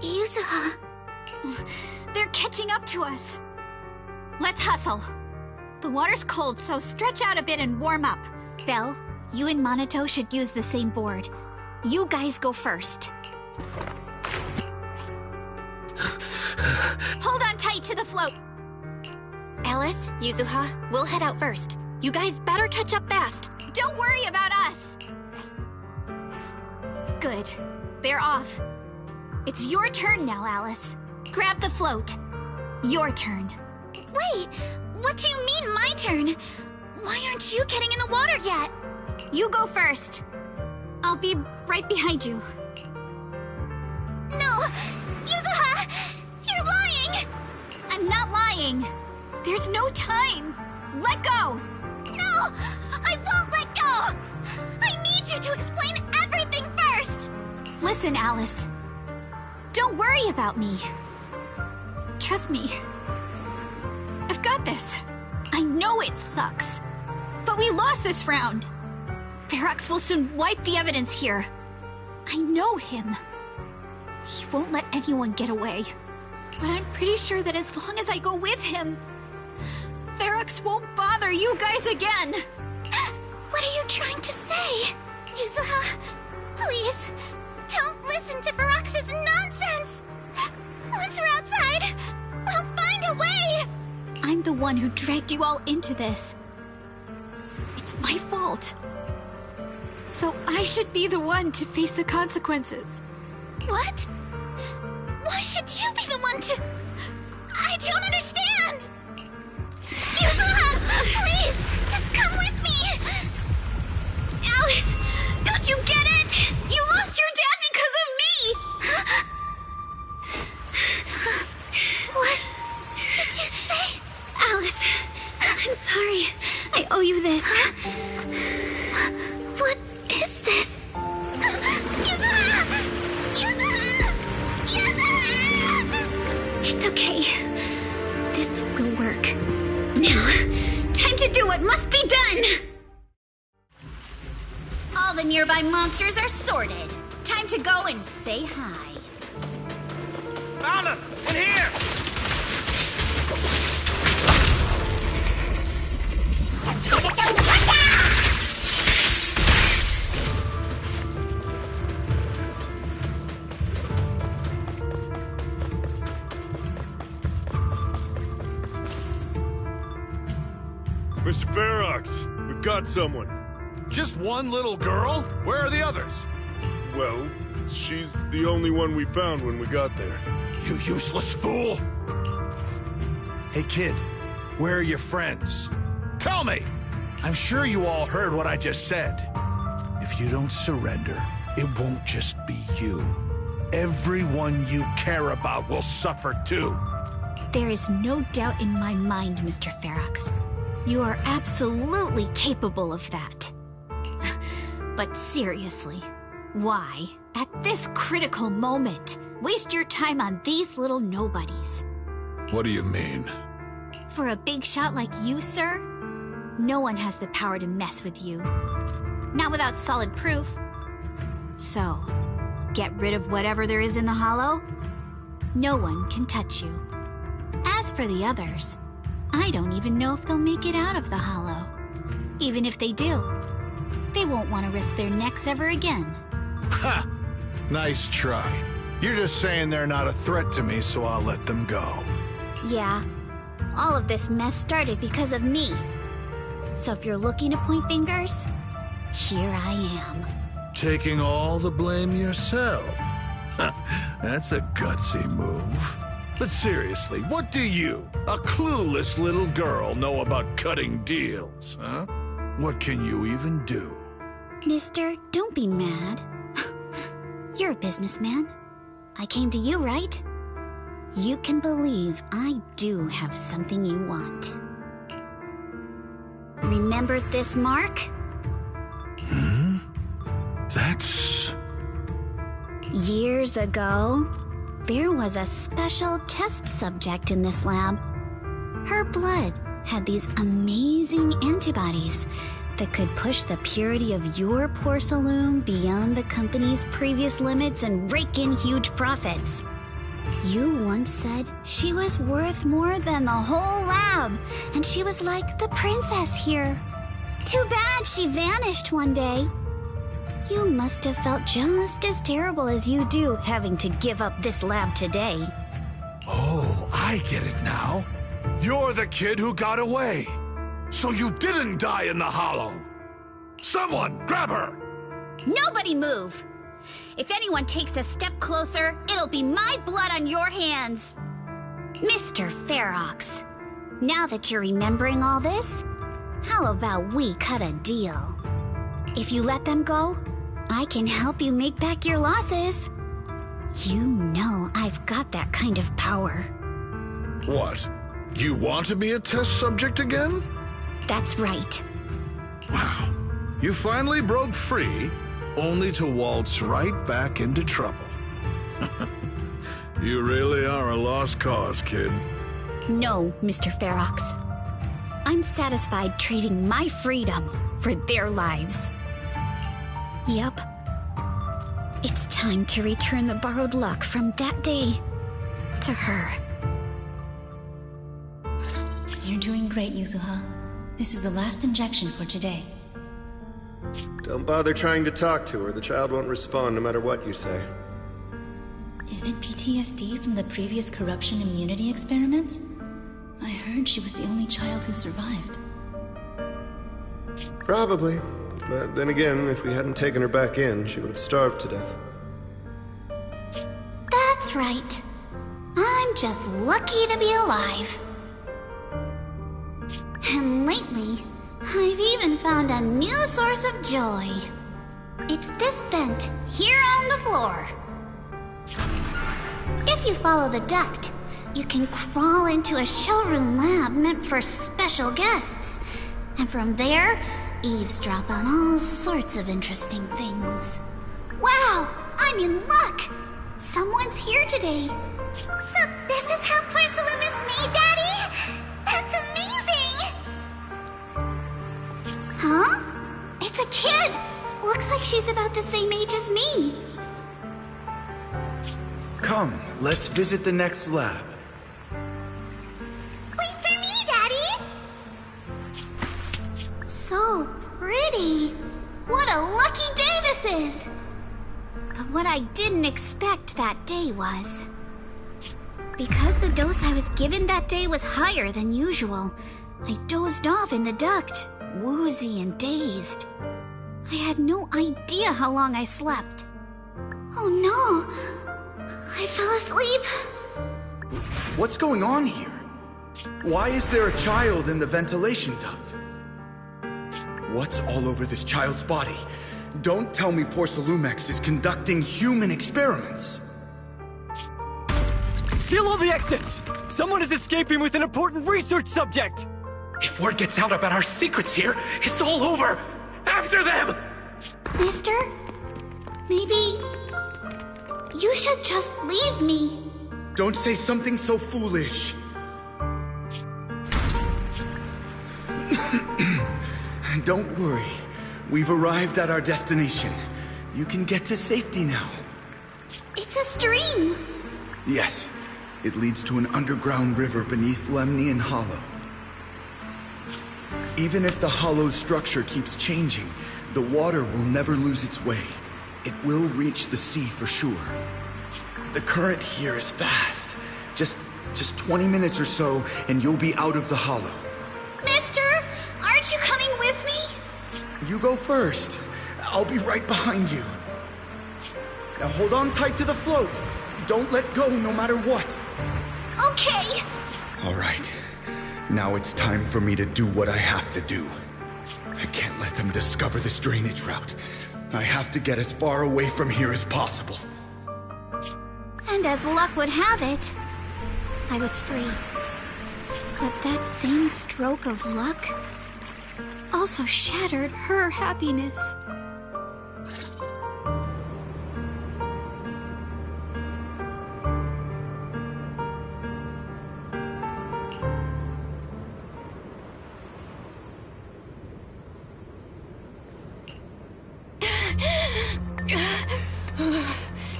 Yuzuha. They're catching up to us. Let's hustle. The water's cold, so stretch out a bit and warm up. Belle, you and Monato should use the same board. You guys go first. Hold on tight to the float. Alice, Yuzuha, we'll head out first. You guys better catch up fast. Don't worry about us. Good. They're off. It's your turn now, Alice. Grab the float. Your turn. Wait, what do you mean my turn? Why aren't you getting in the water yet? You go first. I'll be right behind you. No! Yuzuha! You're lying! I'm not lying. There's no time. Let go! No! I won't let go! I need you to explain everything first! Listen, Alice. Don't worry about me. Trust me. I've got this. I know it sucks. But we lost this round. Ferox will soon wipe the evidence here. I know him. He won't let anyone get away. But I'm pretty sure that as long as I go with him, Ferox won't bother you guys again. What are you trying to say? Yuzuha, please, don't listen to Ferox's nonsense. Once we're outside, we'll find a way. I'm the one who dragged you all into this. It's my fault. So I should be the one to face the consequences. What? Why should you be the one to... I don't understand! Yuzuha, please, just come with me! Alice, don't you get it? You lost your dad because of me! What did you say? Alice, I'm sorry. I owe you this. What is this? Yuzuha! Yuzuha! Yuzuha! It's okay. This will work. Now, time to do what must be done! All the nearby monsters are sorted. Time to go and say hi. Found him! In here! Mr. Ferox, we've got someone. Just one little girl? Where are the others? Well, she's the only one we found when we got there. You useless fool! Hey kid, where are your friends? Tell me! I'm sure you all heard what I just said. If you don't surrender, it won't just be you. Everyone you care about will suffer too. There is no doubt in my mind, Mr. Ferox. You are absolutely capable of that. But seriously, why, at this critical moment, waste your time on these little nobodies? What do you mean? For a big shot like you, sir, no one has the power to mess with you. Not without solid proof. So, get rid of whatever there is in the hollow. No one can touch you. As for the others, I don't even know if they'll make it out of the hollow. Even if they do, they won't want to risk their necks ever again. Ha! Nice try. You're just saying they're not a threat to me, so I'll let them go. Yeah, all of this mess started because of me. So if you're looking to point fingers, here I am. Taking all the blame yourself. That's a gutsy move. But seriously, what do you, a clueless little girl, know about cutting deals, huh? What can you even do? Mister, don't be mad. You're a businessman. I came to you, right? You can believe I do have something you want. Remember this mark? Hmm? That's... Years ago, there was a special test subject in this lab. Her blood had these amazing antibodies that could push the purity of your porcelain beyond the company's previous limits and rake in huge profits. You once said she was worth more than the whole lab, and she was like the princess here. Too bad she vanished one day. You must have felt just as terrible as you do having to give up this lab today. Oh, I get it now. You're the kid who got away. So you didn't die in the hollow. Someone, grab her! Nobody move! If anyone takes a step closer, it'll be my blood on your hands. Mr. Ferox, now that you're remembering all this, how about we cut a deal? If you let them go, I can help you make back your losses. You know I've got that kind of power. What? You want to be a test subject again? That's right. Wow. You finally broke free, only to waltz right back into trouble. You really are a lost cause, kid. No, Mr. Ferox. I'm satisfied trading my freedom for their lives. Yup. It's time to return the borrowed luck from that day to her. You're doing great, Yuzuha. This is the last injection for today. Don't bother trying to talk to her. The child won't respond no matter what you say. Is it PTSD from the previous corruption immunity experiments? I heard she was the only child who survived. Probably. But then again, if we hadn't taken her back in, she would have starved to death. That's right. I'm just lucky to be alive. And lately, I've even found a new source of joy. It's this vent here on the floor. If you follow the duct, you can crawl into a showroom lab meant for special guests. And from there, eavesdrop on all sorts of interesting things. Wow, I'm in luck! Someone's here today. So this is how porcelain is made, Daddy? That's amazing! like she's about the same age as me. Come, let's visit the next lab. Wait for me, Daddy! So pretty. What a lucky day this is! But what I didn't expect that day was... because the dose I was given that day was higher than usual, I dozed off in the duct, woozy and dazed. I had no idea how long I slept. Oh no! I fell asleep. What's going on here? Why is there a child in the ventilation duct? What's all over this child's body? Don't tell me Porcelumex is conducting human experiments. Seal all the exits! Someone is escaping with an important research subject! If word gets out about our secrets here, it's all over! After them! Mister? Maybe... you should just leave me. Don't say something so foolish. Don't worry. We've arrived at our destination. You can get to safety now. It's a stream. Yes. It leads to an underground river beneath Lemnian Hollow. Even if the hollow's structure keeps changing, the water will never lose its way. It will reach the sea for sure. The current here is fast. Just 20 minutes or so, and you'll be out of the hollow. Mister, aren't you coming with me? You go first. I'll be right behind you. Now hold on tight to the float. Don't let go no matter what. Okay. All right. Now it's time for me to do what I have to do. I can't let them discover this drainage route. I have to get as far away from here as possible. And as luck would have it, I was free. But that same stroke of luck also shattered her happiness.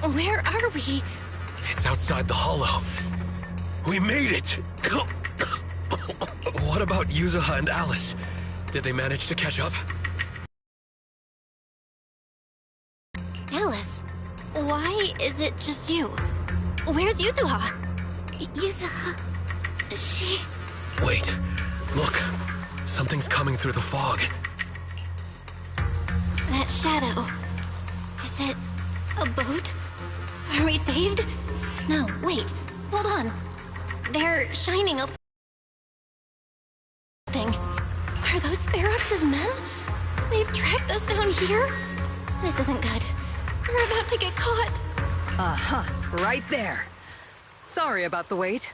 Where are we? It's outside the hollow. We made it! What about Yuzuha and Alice? Did they manage to catch up? Alice, why is it just you? Where's Yuzuha? Yuzuha... she... Wait, look. Something's coming through the fog. That shadow... is it a boat? Are we saved? No, wait, hold on. They're shining a thing. Are those Ferox's men? They've tracked us down here? This isn't good. We're about to get caught. Uh-huh, right there. Sorry about the wait.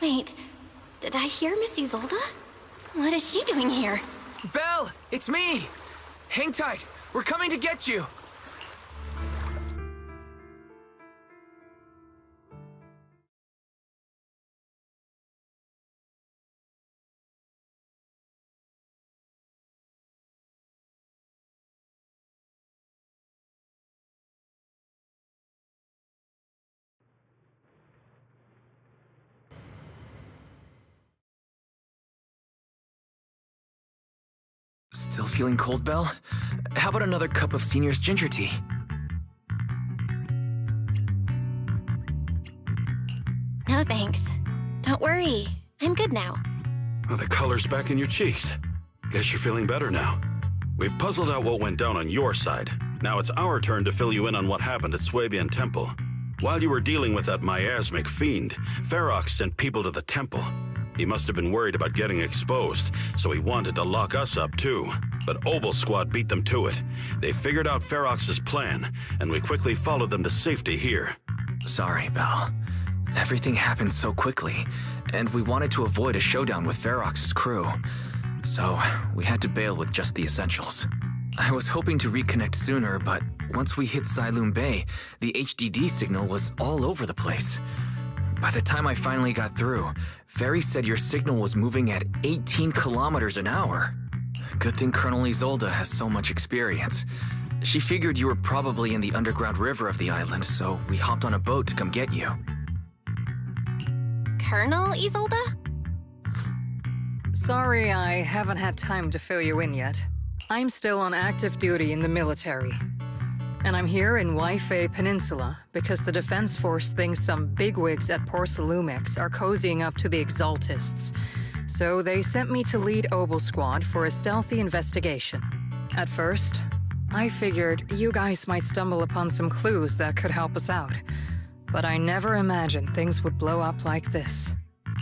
Wait, did I hear Miss Isolde? What is she doing here? Belle, it's me! Hang tight, we're coming to get you! Still feeling cold, Belle? How about another cup of Senior's ginger tea? No thanks. Don't worry, I'm good now. Well, the color's back in your cheeks. Guess you're feeling better now. We've puzzled out what went down on your side. Now it's our turn to fill you in on what happened at Swabian Temple. While you were dealing with that miasmic fiend, Ferox sent people to the temple. He must have been worried about getting exposed, so he wanted to lock us up too. But Obel Squad beat them to it. They figured out Ferox's plan, and we quickly followed them to safety here. Sorry, Belle. Everything happened so quickly, and we wanted to avoid a showdown with Ferox's crew. So, we had to bail with just the essentials. I was hoping to reconnect sooner, but once we hit Siloon Bay, the HDD signal was all over the place. By the time I finally got through, Ferry said your signal was moving at 18 kilometers an hour. Good thing Colonel Isolde has so much experience. She figured you were probably in the underground river of the island, so we hopped on a boat to come get you. Colonel Isolde? Sorry, I haven't had time to fill you in yet. I'm still on active duty in the military. And I'm here in Waifei Peninsula because the Defense Force thinks some bigwigs at Porcelumix are cozying up to the Exaltists. So they sent me to lead Obel Squad for a stealthy investigation. At first, I figured you guys might stumble upon some clues that could help us out. But I never imagined things would blow up like this.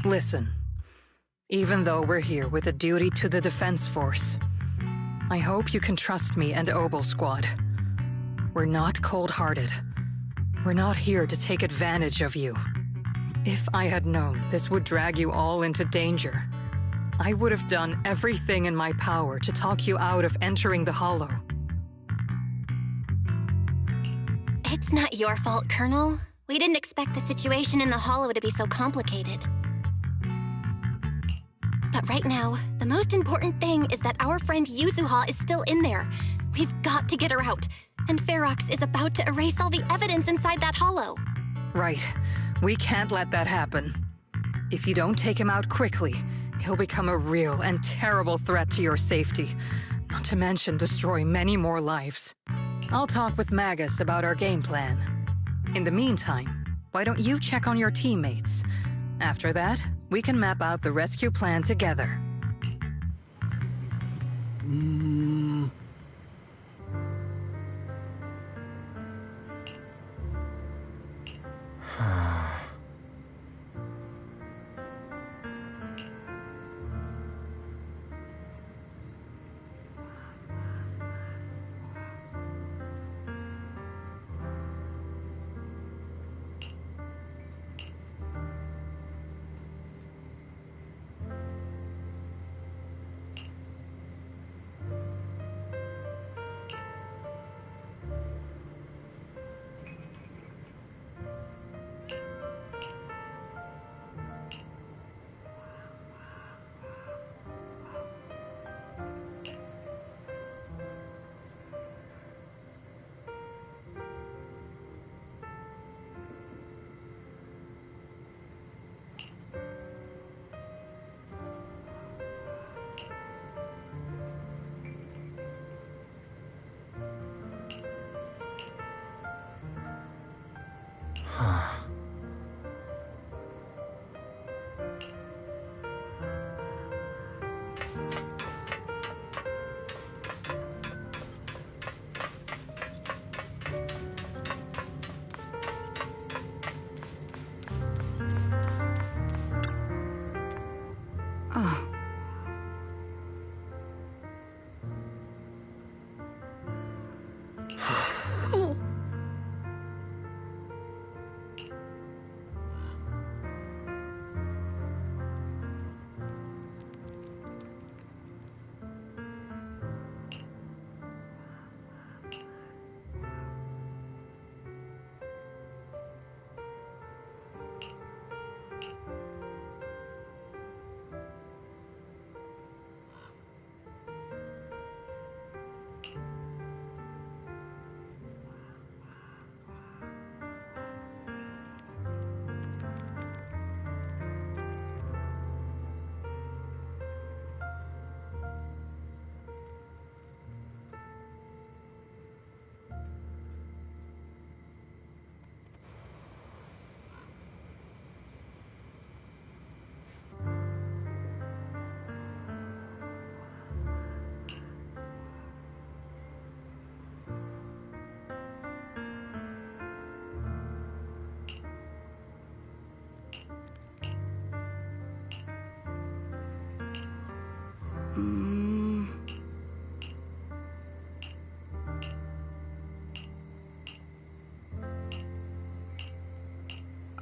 Listen, even though we're here with a duty to the Defense Force, I hope you can trust me and Obel Squad. We're not cold-hearted. We're not here to take advantage of you. If I had known this would drag you all into danger, I would have done everything in my power to talk you out of entering the Hollow. It's not your fault, Colonel. We didn't expect the situation in the Hollow to be so complicated. But right now, the most important thing is that our friend Yuzuha is still in there. We've got to get her out. And Ferox is about to erase all the evidence inside that Hollow. Right. We can't let that happen. If you don't take him out quickly, he'll become a real and terrible threat to your safety. Not to mention destroy many more lives. I'll talk with Magus about our game plan. In the meantime, why don't you check on your teammates? After that, we can map out the rescue plan together.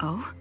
Oh?